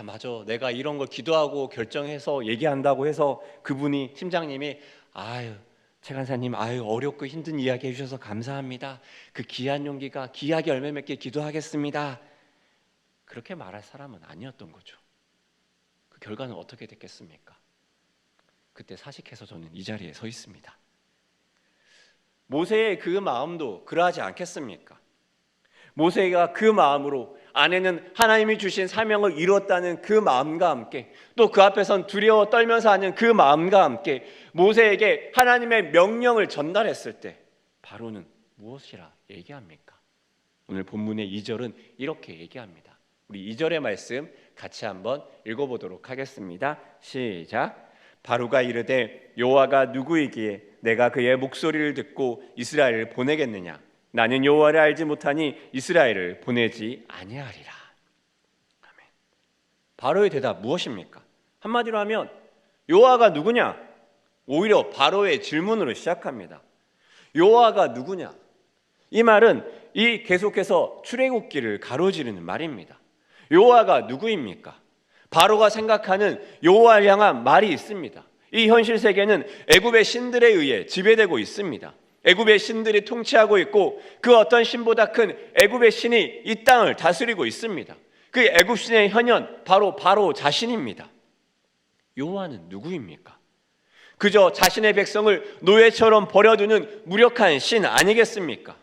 맞아, 내가 이런 걸 기도하고 결정해서 얘기한다고 해서 그분이 팀장님이 최 간사님 어렵고 힘든 이야기 해주셔서 감사합니다. 그 귀한 용기가 귀하게 열매 맺게 기도하겠습니다. 그렇게 말할 사람은 아니었던 거죠. 그 결과는 어떻게 됐겠습니까? 그때 사직해서 저는 이 자리에 서 있습니다. 모세의 그 마음도 그러하지 않겠습니까? 모세가 그 마음으로 아내는 하나님이 주신 사명을 이뤘다는 그 마음과 함께 또 그 앞에선 두려워 떨면서 하는 그 마음과 함께 모세에게 하나님의 명령을 전달했을 때 바로는 무엇이라 얘기합니까? 오늘 본문의 2절은 이렇게 얘기합니다. 우리 2절의 말씀 같이 한번 읽어보도록 하겠습니다. 시작. 바로가 이르되 여호와가 누구이기에 내가 그의 목소리를 듣고 이스라엘을 보내겠느냐? 나는 여호와를 알지 못하니 이스라엘을 보내지 아니하리라. 아멘. 바로의 대답 무엇입니까? 한마디로 하면 여호와가 누구냐? 오히려 바로의 질문으로 시작합니다. 여호와가 누구냐? 이 말은 이 계속해서 출애굽기를 가로지르는 말입니다. 여호와가 누구입니까? 바로가 생각하는 여호와를 향한 말이 있습니다. 이 현실 세계는 애굽의 신들에 의해 지배되고 있습니다. 애굽의 신들이 통치하고 있고 그 어떤 신보다 큰 애굽의 신이 이 땅을 다스리고 있습니다. 그 애굽 신의 현현 바로 자신입니다. 여호와는 누구입니까? 그저 자신의 백성을 노예처럼 버려두는 무력한 신 아니겠습니까?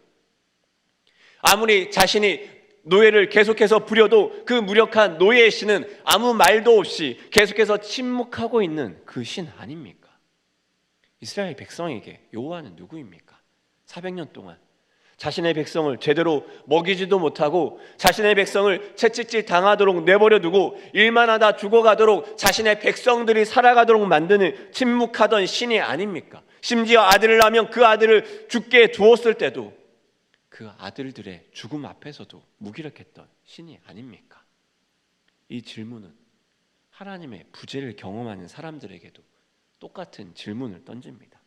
아무리 자신이 노예를 계속해서 부려도 그 무력한 노예의 신은 아무 말도 없이 계속해서 침묵하고 있는 그 신 아닙니까? 이스라엘 백성에게 여호와는 누구입니까? 400년 동안 자신의 백성을 제대로 먹이지도 못하고 자신의 백성을 채찍질 당하도록 내버려두고 일만 하다 죽어가도록 자신의 백성들이 살아가도록 만드는 침묵하던 신이 아닙니까? 심지어 아들을 낳으면 그 아들을 죽게 두었을 때도 그 아들들의 죽음 앞에서도 무기력했던 신이 아닙니까? 이 질문은 하나님의 부재를 경험하는 사람들에게도 똑같은 질문을 던집니다.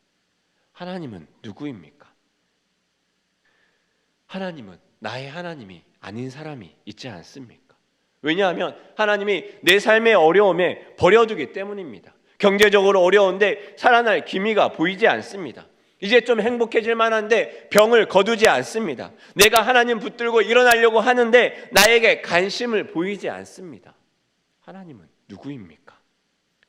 하나님은 누구입니까? 하나님은 나의 하나님이 아닌 사람이 있지 않습니까? 왜냐하면 하나님이 내 삶의 어려움에 버려두기 때문입니다. 경제적으로 어려운데 살아날 기미가 보이지 않습니다. 이제 좀 행복해질 만한데 병을 거두지 않습니다. 내가 하나님 붙들고 일어나려고 하는데 나에게 관심을 보이지 않습니다. 하나님은 누구입니까?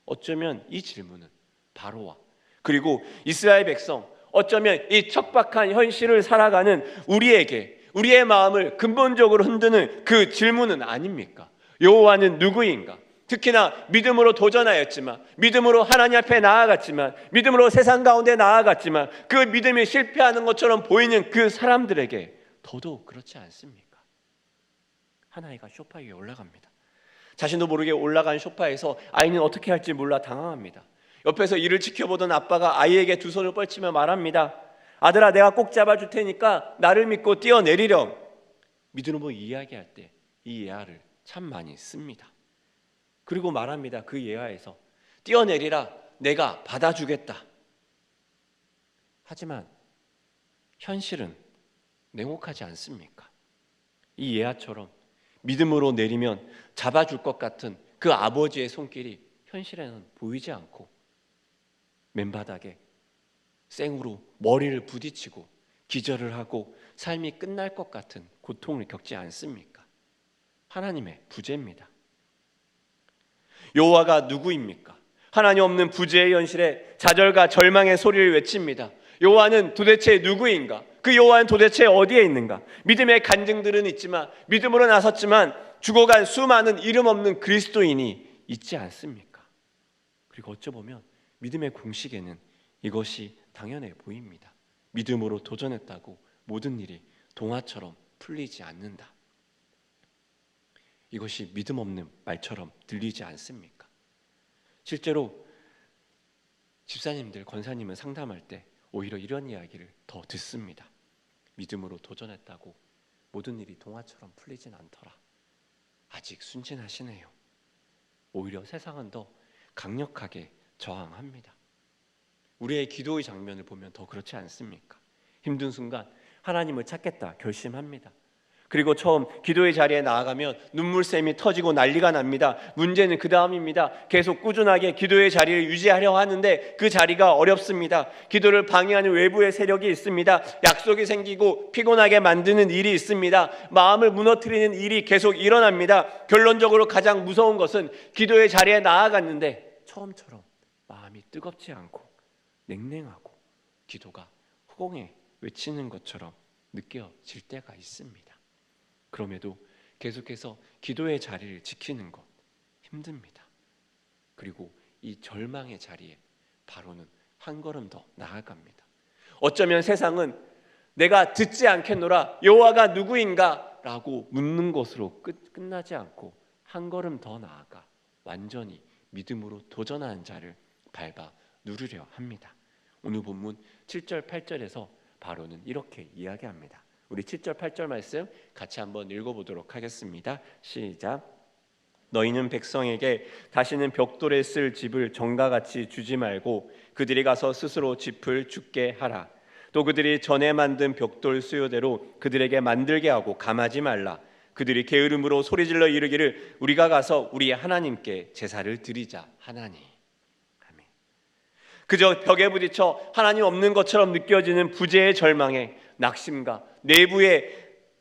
어쩌면 이 질문은 바로와 그리고 이스라엘 백성, 어쩌면 이 척박한 현실을 살아가는 우리에게 우리의 마음을 근본적으로 흔드는 그 질문은 아닙니까? 여호와는 누구인가? 특히나 믿음으로 도전하였지만, 믿음으로 하나님 앞에 나아갔지만, 믿음으로 세상 가운데 나아갔지만 그 믿음이 실패하는 것처럼 보이는 그 사람들에게 더더욱 그렇지 않습니까? 한 아이가 소파 위에 올라갑니다. 자신도 모르게 올라간 소파에서 아이는 어떻게 할지 몰라 당황합니다. 옆에서 이를 지켜보던 아빠가 아이에게 두 손을 뻗치며 말합니다. 아들아, 내가 꼭 잡아줄 테니까 나를 믿고 뛰어내리렴. 믿음으로 이야기할 때 이 예화를 참 많이 씁니다. 그리고 말합니다. 그 예화에서 뛰어내리라, 내가 받아주겠다. 하지만 현실은 냉혹하지 않습니까? 이 예화처럼 믿음으로 내리면 잡아줄 것 같은 그 아버지의 손길이 현실에는 보이지 않고 맨바닥에 생으로 머리를 부딪히고 기절을 하고 삶이 끝날 것 같은 고통을 겪지 않습니까? 하나님의 부재입니다. 여호와가 누구입니까? 하나님 없는 부재의 현실에 좌절과 절망의 소리를 외칩니다. 여호와는 도대체 누구인가? 그 여호와는 도대체 어디에 있는가? 믿음의 간증들은 있지만, 믿음으로 나섰지만 죽어간 수많은 이름 없는 그리스도인이 있지 않습니까? 그리고 어쩌보면 믿음의 공식에는 이것이 당연해 보입니다. 믿음으로 도전했다고 모든 일이 동화처럼 풀리지 않는다. 이것이 믿음 없는 말처럼 들리지 않습니까? 실제로 집사님들, 권사님은 상담할 때 오히려 이런 이야기를 더 듣습니다. 믿음으로 도전했다고 모든 일이 동화처럼 풀리진 않더라. 아직 순진하시네요. 오히려 세상은 더 강력하게 저항합니다. 우리의 기도의 장면을 보면 더 그렇지 않습니까? 힘든 순간 하나님을 찾겠다 결심합니다. 그리고 처음 기도의 자리에 나아가면 눈물샘이 터지고 난리가 납니다. 문제는 그 다음입니다. 계속 꾸준하게 기도의 자리를 유지하려 하는데 그 자리가 어렵습니다. 기도를 방해하는 외부의 세력이 있습니다. 약속이 생기고 피곤하게 만드는 일이 있습니다. 마음을 무너뜨리는 일이 계속 일어납니다. 결론적으로 가장 무서운 것은 기도의 자리에 나아갔는데 처음처럼 마음이 뜨겁지 않고 냉랭하고 기도가 허공에 외치는 것처럼 느껴질 때가 있습니다. 그럼에도 계속해서 기도의 자리를 지키는 것 힘듭니다. 그리고 이 절망의 자리에 바로는 한 걸음 더 나아갑니다. 어쩌면 세상은 내가 듣지 않겠노라 여호와가 누구인가 라고 묻는 것으로 끝나지 않고 한 걸음 더 나아가 완전히 믿음으로 도전하는 자를 밟아 누르려 합니다. 오늘 본문 7절 8절에서 바로는 이렇게 이야기합니다. 우리 7절 8절 말씀 같이 한번 읽어보도록 하겠습니다. 시작. 너희는 백성에게 다시는 벽돌에 쓸 집을 정가같이 주지 말고 그들이 가서 스스로 집을 짓게 하라. 또 그들이 전에 만든 벽돌 수요대로 그들에게 만들게 하고 감하지 말라. 그들이 게으름으로 소리질러 이르기를 우리가 가서 우리 하나님께 제사를 드리자 하나니. 아멘. 그저 벽에 부딪혀 하나님 없는 것처럼 느껴지는 부재의 절망에 낙심과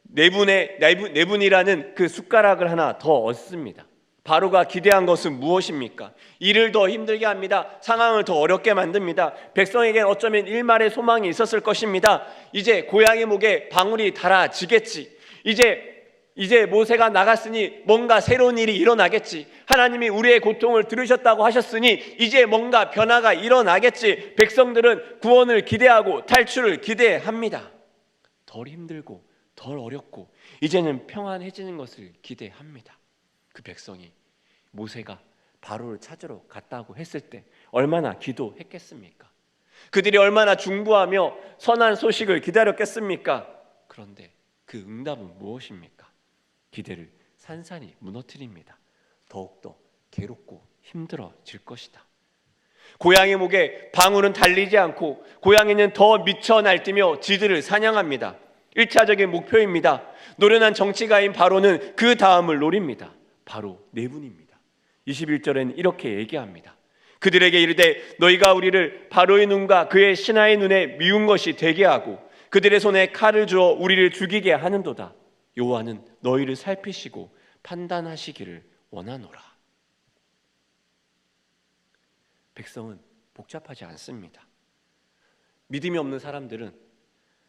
내분이라는 그 숟가락을 하나 더 얻습니다. 바로가 기대한 것은 무엇입니까? 일을 더 힘들게 합니다. 상황을 더 어렵게 만듭니다. 백성에겐 어쩌면 일말의 소망이 있었을 것입니다. 이제 고양이 목에 방울이 달아지겠지. 이제 모세가 나갔으니 뭔가 새로운 일이 일어나겠지. 하나님이 우리의 고통을 들으셨다고 하셨으니 이제 뭔가 변화가 일어나겠지. 백성들은 구원을 기대하고 탈출을 기대합니다. 덜 힘들고 덜 어렵고 이제는 평안해지는 것을 기대합니다. 그 백성이 모세가 바로를 찾으러 갔다고 했을 때 얼마나 기도했겠습니까? 그들이 얼마나 중부하며 선한 소식을 기다렸겠습니까? 그런데 그 응답은 무엇입니까? 기대를 산산이 무너뜨립니다. 더욱더 괴롭고 힘들어질 것이다. 고양이 목에 방울은 달리지 않고 고양이는 더 미쳐 날뛰며 쥐들을 사냥합니다. 1차적인 목표입니다. 노련한 정치가인 바로는 그 다음을 노립니다. 바로 내분입니다. 21절에는 이렇게 얘기합니다. 그들에게 이르되 너희가 우리를 바로의 눈과 그의 신하의 눈에 미운 것이 되게 하고 그들의 손에 칼을 주어 우리를 죽이게 하는도다. 여호와는 너희를 살피시고 판단하시기를 원하노라. 백성은 복잡하지 않습니다. 믿음이 없는 사람들은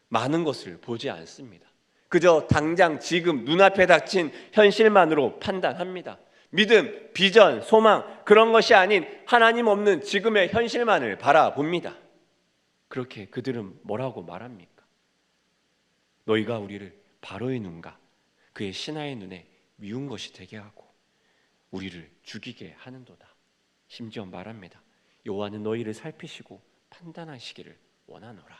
많은 것을 보지 않습니다. 그저 당장 지금 눈앞에 닥친 현실만으로 판단합니다. 믿음, 비전, 소망 그런 것이 아닌 하나님 없는 지금의 현실만을 바라봅니다. 그렇게 그들은 뭐라고 말합니까? 너희가 우리를 바로의 눈과 그의 신하의 눈에 미운 것이 되게 하고 우리를 죽이게 하는도다. 심지어 말합니다. 여호와는 너희를 살피시고 판단하시기를 원하노라.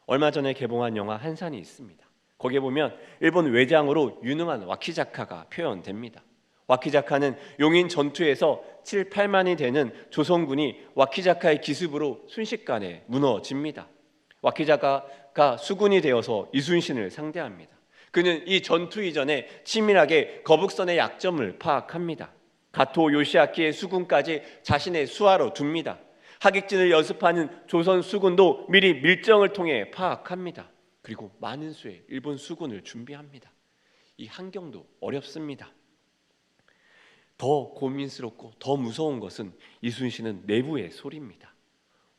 얼마 전에 개봉한 영화 한산이 있습니다. 거기에 보면 일본 외장으로 유능한 와키자카가 표현됩니다. 와키자카는 용인 전투에서 7, 8만이 되는 조선군이 와키자카의 기습으로 순식간에 무너집니다. 와키자카가 수군이 되어서 이순신을 상대합니다. 그는 이 전투 이전에 치밀하게 거북선의 약점을 파악합니다. 가토 요시아키의 수군까지 자신의 수하로 둡니다. 하객진을 연습하는 조선 수군도 미리 밀정을 통해 파악합니다. 그리고 많은 수의 일본 수군을 준비합니다. 이 환경도 어렵습니다. 더 고민스럽고 더 무서운 것은 이순신은 내부의 소리입니다.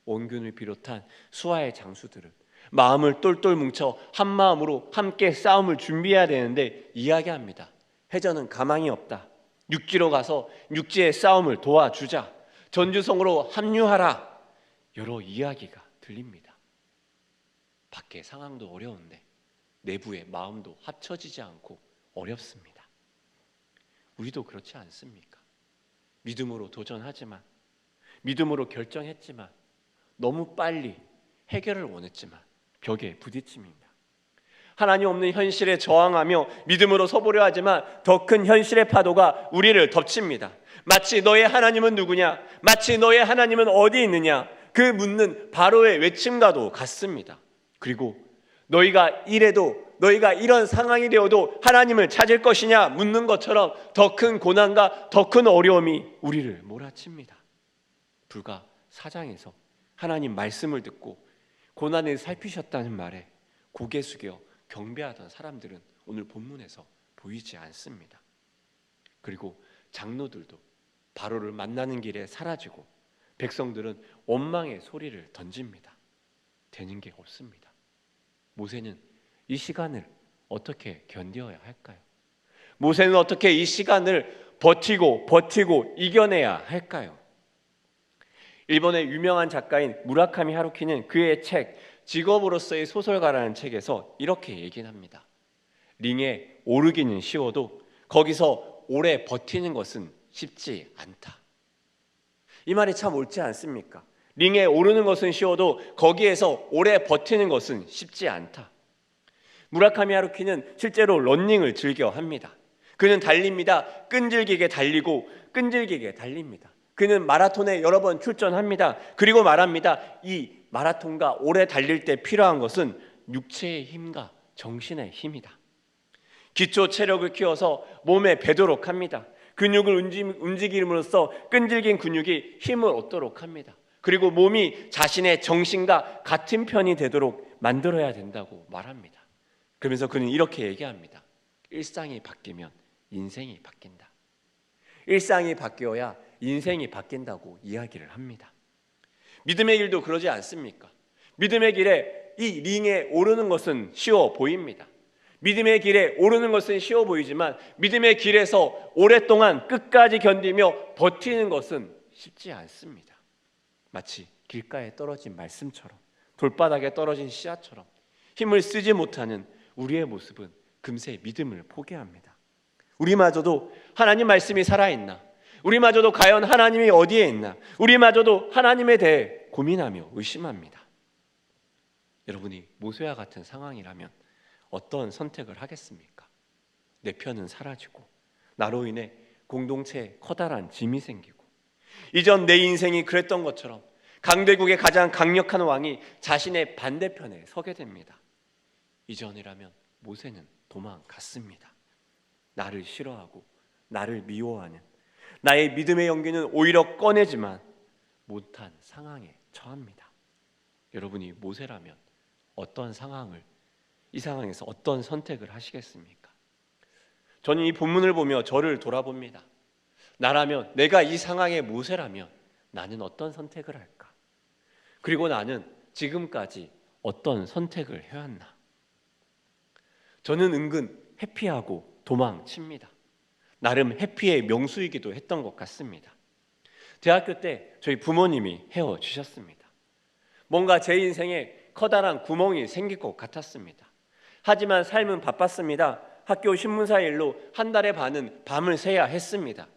원균을 비롯한 수하의 장수들은 마음을 똘똘 뭉쳐 한 마음으로 함께 싸움을 준비해야 되는데 이야기합니다. 해전은 가망이 없다. 육지로 가서 육지의 싸움을 도와주자. 전주성으로 합류하라. 여러 이야기가 들립니다. 밖의 상황도 어려운데 내부의 마음도 합쳐지지 않고 어렵습니다. 우리도 그렇지 않습니까? 믿음으로 도전하지만, 믿음으로 결정했지만, 너무 빨리 해결을 원했지만 벽에 부딪힙니다. 하나님 없는 현실에 저항하며 믿음으로 서보려 하지만 더 큰 현실의 파도가 우리를 덮칩니다. 마치 너의 하나님은 누구냐? 마치 너의 하나님은 어디 있느냐? 그 묻는 바로의 외침과도 같습니다. 그리고 너희가 이런 상황이 되어도 하나님을 찾을 것이냐 묻는 것처럼 더 큰 고난과 더 큰 어려움이 우리를 몰아칩니다. 불과 4장에서 하나님 말씀을 듣고 고난을 살피셨다는 말에 고개 숙여 경배하던 사람들은 오늘 본문에서 보이지 않습니다. 그리고 장로들도 바로를 만나는 길에 사라지고 백성들은 원망의 소리를 던집니다. 되는 게 없습니다. 모세는 이 시간을 어떻게 견뎌야 할까요? 모세는 어떻게 이 시간을 버티고 이겨내야 할까요? 일본의 유명한 작가인 무라카미 하루키는 그의 책 직업으로서의 소설가라는 책에서 이렇게 얘기합니다. 링에 오르기는 쉬워도 거기서 오래 버티는 것은 쉽지 않다. 이 말이 참 옳지 않습니까? 링에 오르는 것은 쉬워도 거기에서 오래 버티는 것은 쉽지 않다. 무라카미 하루키는 실제로 러닝을 즐겨 합니다. 그는 달립니다. 끈질기게 달리고 끈질기게 달립니다. 그는 마라톤에 여러 번 출전합니다. 그리고 말합니다. 이 마라톤과 오래 달릴 때 필요한 것은 육체의 힘과 정신의 힘이다. 기초 체력을 키워서 몸에 배도록 합니다. 근육을 움직임으로써 끈질긴 근육이 힘을 얻도록 합니다. 그리고 몸이 자신의 정신과 같은 편이 되도록 만들어야 된다고 말합니다. 그러면서 그는 이렇게 얘기합니다. 일상이 바뀌면 인생이 바뀐다. 일상이 바뀌어야 인생이 바뀐다고 이야기를 합니다. 믿음의 길도 그러지 않습니까? 믿음의 길에 이 링에 오르는 것은 쉬워 보입니다. 믿음의 길에 오르는 것은 쉬워 보이지만 믿음의 길에서 오랫동안 끝까지 견디며 버티는 것은 쉽지 않습니다. 마치 길가에 떨어진 말씀처럼, 돌바닥에 떨어진 씨앗처럼 힘을 쓰지 못하는 우리의 모습은 금세 믿음을 포기합니다. 우리마저도 하나님 말씀이 살아있나? 우리마저도 과연 하나님이 어디에 있나? 우리마저도 하나님에 대해 고민하며 의심합니다. 여러분이 모세와 같은 상황이라면 어떤 선택을 하겠습니까? 내 편은 사라지고 나로 인해 공동체에 커다란 짐이 생기고 이전 내 인생이 그랬던 것처럼 강대국의 가장 강력한 왕이 자신의 반대편에 서게 됩니다. 이전이라면 모세는 도망갔습니다. 나를 싫어하고 나를 미워하는 나의 믿음의 연기는 오히려 꺼내지만 못한 상황에 처합니다. 여러분이 모세라면 어떤 상황을 이 상황에서 어떤 선택을 하시겠습니까? 저는 이 본문을 보며 저를 돌아봅니다. 나라면 내가 이 상황의 모세라면 나는 어떤 선택을 할까? 그리고 나는 지금까지 어떤 선택을 해왔나? 저는 은근 회피하고 도망칩니다. 나름 회피의 명수이기도 했던 것 같습니다. 대학교 때 저희 부모님이 헤어지셨습니다. 뭔가 제 인생에 커다란 구멍이 생길 것 같았습니다. 하지만 삶은 바빴습니다. 학교 신문사 일로 한 달의 반은 밤을 새야 했습니다.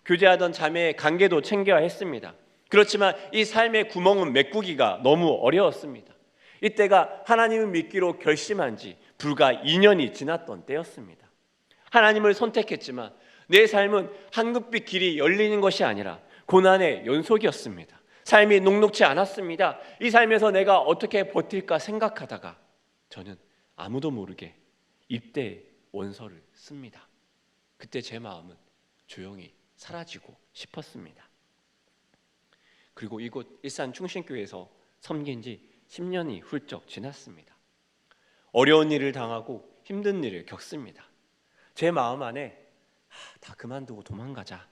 교제하던 자매의 관계도 챙겨야 했습니다. 그렇지만 이 삶의 구멍은 메꾸기가 너무 어려웠습니다. 이때가 하나님을 믿기로 결심한 지 불과 2년이 지났던 때였습니다. 하나님을 선택했지만 내 삶은 황금빛 길이 열리는 것이 아니라 고난의 연속이었습니다. 삶이 녹록지 않았습니다. 이 삶에서 내가 어떻게 버틸까 생각하다가 저는 아무도 모르게 입대 원서를 씁니다. 그때 제 마음은 조용히 사라지고 싶었습니다. 그리고 이곳 일산 충신교회에서 섬긴 지 10년이 훌쩍 지났습니다. 어려운 일을 당하고 힘든 일을 겪습니다. 제 마음 안에 다 그만두고 도망가자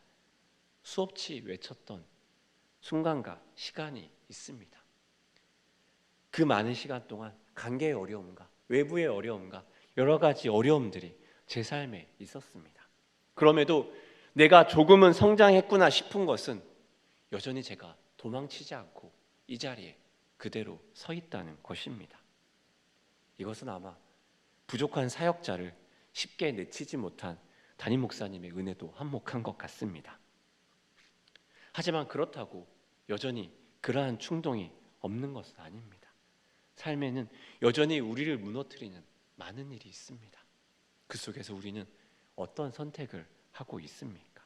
수없이 외쳤던 순간과 시간이 있습니다. 그 많은 시간 동안 관계의 어려움과 외부의 어려움과 여러 가지 어려움들이 제 삶에 있었습니다. 그럼에도 내가 조금은 성장했구나 싶은 것은 여전히 제가 도망치지 않고 이 자리에 그대로 서 있다는 것입니다. 이것은 아마 부족한 사역자를 쉽게 내치지 못한 담임 목사님의 은혜도 한몫한 것 같습니다. 하지만 그렇다고 여전히 그러한 충동이 없는 것은 아닙니다. 삶에는 여전히 우리를 무너뜨리는 많은 일이 있습니다. 그 속에서 우리는 어떤 선택을 하고 있습니까?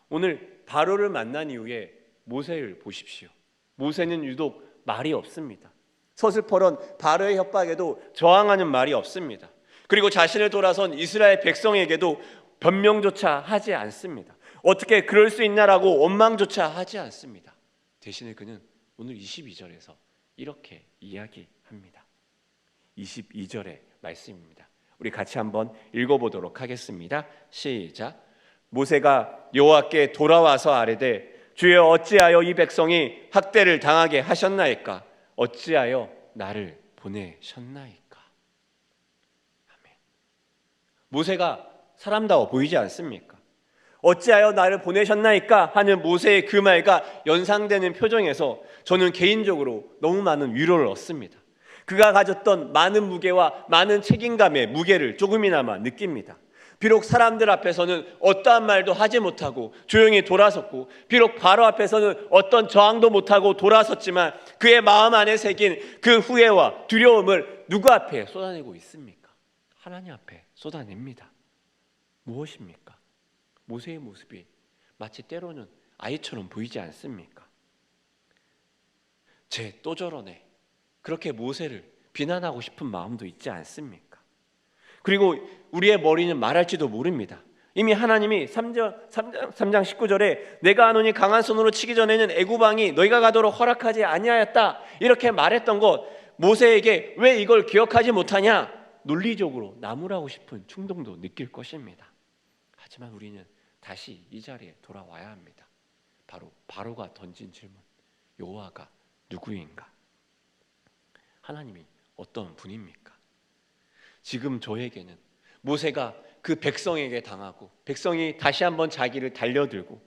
오늘 바로를 만난 이후에 모세를 보십시오. 모세는 유독 말이 없습니다. 서슬퍼런 바로의 협박에도 저항하는 말이 없습니다. 그리고 자신을 돌아선 이스라엘 백성에게도 변명조차 하지 않습니다. 어떻게 그럴 수 있냐라고 원망조차 하지 않습니다. 대신에 그는 오늘 22절에서 이렇게 이야기합니다. 22절의 말씀입니다. 우리 같이 한번 읽어보도록 하겠습니다. 시작. 모세가 여호와께 돌아와서 아뢰되 주여 어찌하여 이 백성이 학대를 당하게 하셨나이까? 어찌하여 나를 보내셨나이까? 아멘. 모세가 사람다워 보이지 않습니까? 어찌하여 나를 보내셨나이까 하는 모세의 그 말과 연상되는 표정에서 저는 개인적으로 너무 많은 위로를 얻습니다. 그가 가졌던 많은 무게와 많은 책임감의 무게를 조금이나마 느낍니다. 비록 사람들 앞에서는 어떠한 말도 하지 못하고 조용히 돌아섰고, 비록 바로 앞에서는 어떤 저항도 못하고 돌아섰지만 그의 마음 안에 새긴 그 후회와 두려움을 누구 앞에 쏟아내고 있습니까? 하나님 앞에 쏟아냅니다. 무엇입니까? 모세의 모습이 마치 때로는 아이처럼 보이지 않습니까? 쟤 또 저러네. 그렇게 모세를 비난하고 싶은 마음도 있지 않습니까? 그리고 우리의 머리는 말할지도 모릅니다. 이미 하나님이 3장 19절에 내가 하노니 강한 손으로 치기 전에는 애굽 왕이 너희가 가도록 허락하지 아니하였다 이렇게 말했던 것, 모세에게 왜 이걸 기억하지 못하냐 논리적으로 나무라고 싶은 충동도 느낄 것입니다. 하지만 우리는 다시 이 자리에 돌아와야 합니다. 바로가 던진 질문, 여호와가 누구인가? 하나님이 어떤 분입니까? 지금 저에게는 모세가 그 백성에게 당하고 백성이 다시 한번 자기를 달려들고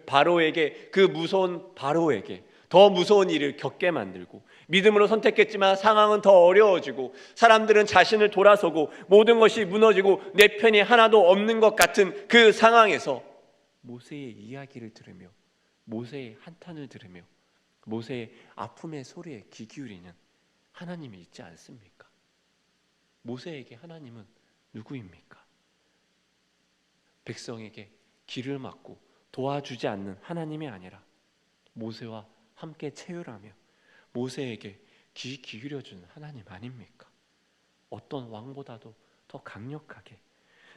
바로에게 그 무서운 바로에게 더 무서운 일을 겪게 만들고 믿음으로 선택했지만 상황은 더 어려워지고 사람들은 자신을 돌아서고 모든 것이 무너지고 내 편이 하나도 없는 것 같은 그 상황에서 모세의 이야기를 들으며 모세의 한탄을 들으며 모세의 아픔의 소리에 귀 기울이는 하나님이 있지 않습니까? 모세에게 하나님은 누구입니까? 백성에게 길을 막고 도와주지 않는 하나님이 아니라 모세와 함께 체휼하며 모세에게 귀 기울여주는 하나님 아닙니까? 어떤 왕보다도 더 강력하게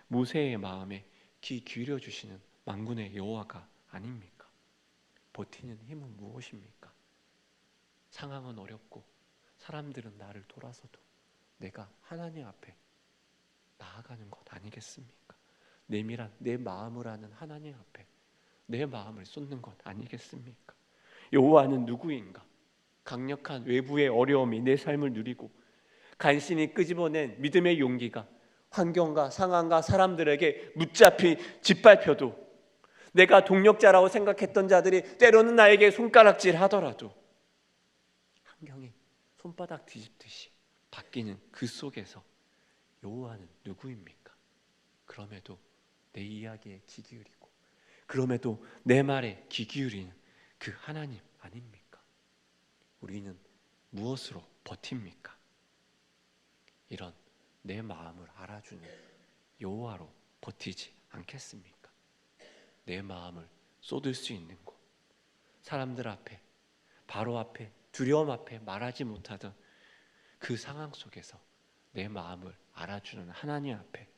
모세의 마음에 귀 기울여주시는 만군의 여호와가 아닙니까? 버티는 힘은 무엇입니까? 상황은 어렵고 사람들은 나를 돌아서도 내가 하나님 앞에 나아가는 것 아니겠습니까? 내밀한 내 마음을 아는 하나님 앞에 내 마음을 쏟는 것 아니겠습니까? 여호와는 누구인가? 강력한 외부의 어려움이 내 삶을 누리고 간신히 끄집어낸 믿음의 용기가 환경과 상황과 사람들에게 붙잡히 짓밟혀도 내가 동력자라고 생각했던 자들이 때로는 나에게 손가락질 하더라도 환경이 손바닥 뒤집듯이 바뀌는 그 속에서 여호와는 누구입니까? 그럼에도 내 이야기에 귀 기울이고 그럼에도 내 말에 귀 기울이는 그 하나님 아닙니까? 우리는 무엇으로 버팁니까? 이런 내 마음을 알아주는 여호와로 버티지 않겠습니까? 내 마음을 쏟을 수 있는 곳, 사람들 앞에, 바로 앞에, 두려움 앞에 말하지 못하던 그 상황 속에서 내 마음을 알아주는 하나님 앞에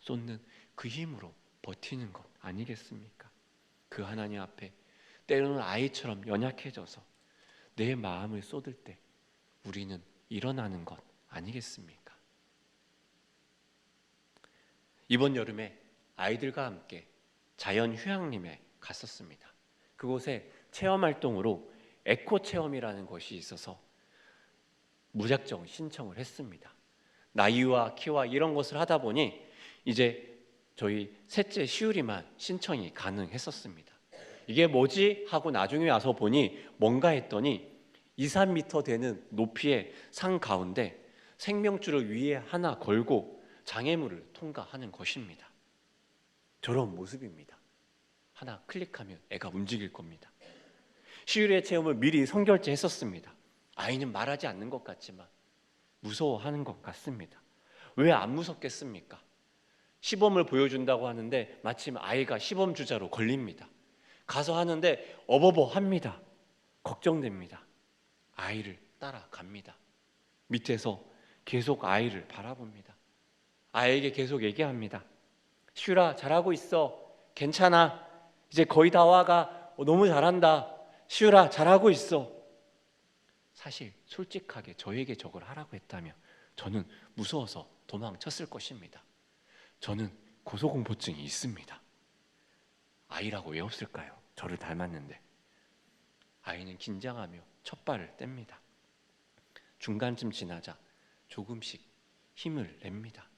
쏟는 그 힘으로 버티는 것 아니겠습니까? 그 하나님 앞에 때로는 아이처럼 연약해져서 내 마음을 쏟을 때 우리는 일어나는 것 아니겠습니까? 이번 여름에 아이들과 함께 자연휴양림에 갔었습니다. 그곳에 체험활동으로 에코체험이라는 것이 있어서 무작정 신청을 했습니다. 나이와 키와 이런 것을 하다 보니 이제 저희 셋째 시우리만 신청이 가능했었습니다. 이게 뭐지? 하고 나중에 와서 보니 뭔가 했더니 2, 3m 되는 높이의 산 가운데 생명줄을 위에 하나 걸고 장애물을 통과하는 것입니다. 저런 모습입니다. 하나 클릭하면 애가 움직일 겁니다. 시우리의 체험을 미리 선결제했었습니다. 아이는 말하지 않는 것 같지만 무서워하는 것 같습니다. 왜 안 무섭겠습니까? 시범을 보여준다고 하는데 마침 아이가 시범 주자로 걸립니다. 가서 하는데 어버버합니다. 걱정됩니다. 아이를 따라갑니다. 밑에서 계속 아이를 바라봅니다. 아이에게 계속 얘기합니다. 시우라, 잘하고 있어. 괜찮아. 이제 거의 다 와가. 너무 잘한다. 시우라, 잘하고 있어. 사실 솔직하게 저에게 저걸 하라고 했다면 저는 무서워서 도망쳤을 것입니다. 저는 고소공포증이 있습니다. 아이라고 왜 없을까요? 저를 닮았는데. 아이는 긴장하며 첫 발을 뗍니다. 중간쯤 지나자 조금씩 힘을 냅니다.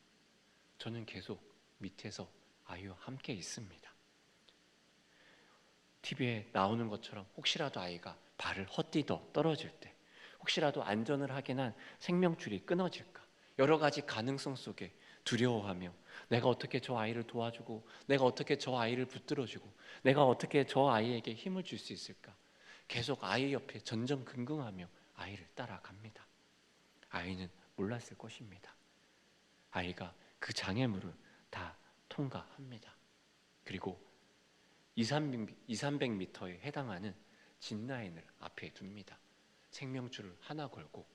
저는 계속 밑에서 아이와 함께 있습니다. TV에 나오는 것처럼 혹시라도 아이가 발을 헛디뎌 떨어질 때, 혹시라도 안전을 하긴 한 생명줄이 끊어질까, 여러 가지 가능성 속에 두려워하며 내가 어떻게 저 아이를 도와주고, 내가 어떻게 저 아이를 붙들어주고, 내가 어떻게 저 아이에게 힘을 줄 수 있을까, 계속 아이 옆에 전전긍긍하며 아이를 따라갑니다. 아이는 몰랐을 것입니다. 아이가 그 장애물을 다 통과합니다. 그리고 200~300m에 해당하는 짚라인을 앞에 둡니다. 생명줄을 하나 걸고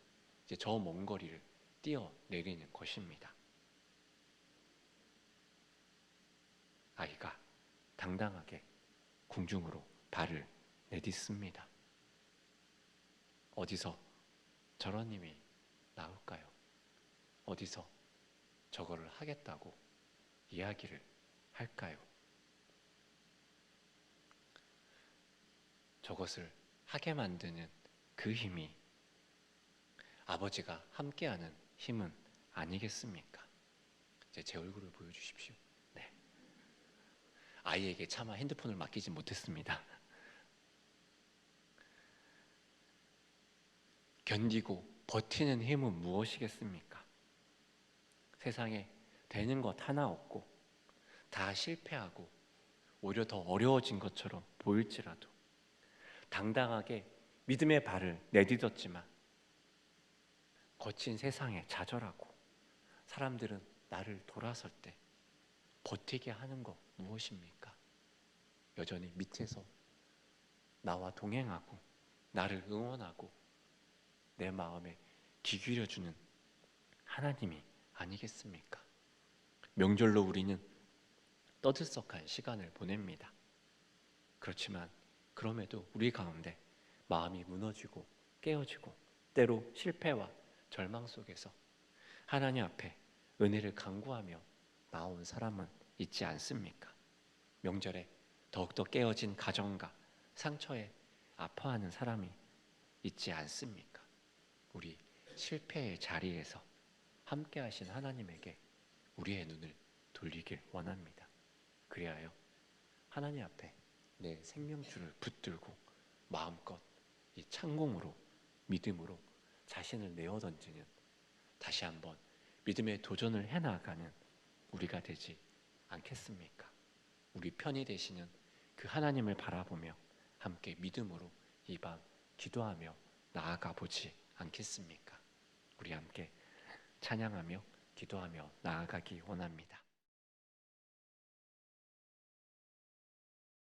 이제 저 먼 거리를 뛰어내리는 것입니다. 아이가 당당하게 공중으로 발을 내딛습니다. 어디서 저런 힘이 나올까요? 어디서 저거를 하겠다고 이야기를 할까요? 저것을 하게 만드는 그 힘이 아버지가 함께하는 힘은 아니겠습니까? 이제 제 얼굴을 보여주십시오. 네. 아이에게 차마 핸드폰을 맡기지 못했습니다. 견디고 버티는 힘은 무엇이겠습니까? 세상에 되는 것 하나 없고 다 실패하고 오히려 더 어려워진 것처럼 보일지라도 당당하게 믿음의 발을 내딛었지만 거친 세상에 좌절하고 사람들은 나를 돌아설 때 버티게 하는 것 무엇입니까? 여전히 밑에서 나와 동행하고 나를 응원하고 내 마음에 귀 기울여주는 하나님이 아니겠습니까? 명절로 우리는 떠들썩한 시간을 보냅니다. 그렇지만 그럼에도 우리 가운데 마음이 무너지고 깨어지고 때로 실패와 절망 속에서 하나님 앞에 은혜를 간구하며 나온 사람은 있지 않습니까? 명절에 더욱더 깨어진 가정과 상처에 아파하는 사람이 있지 않습니까? 우리 실패의 자리에서 함께 하신 하나님에게 우리의 눈을 돌리길 원합니다. 그리하여 하나님 앞에 내 생명줄을 붙들고 마음껏 이 창공으로 믿음으로 자신을 내어 던지는, 다시 한번 믿음의 도전을 해나가는 우리가 되지 않겠습니까? 우리 편이 되시는 그 하나님을 바라보며 함께 믿음으로 이 밤 기도하며 나아가 보지 않겠습니까? 우리 함께 찬양하며 기도하며 나아가기 원합니다.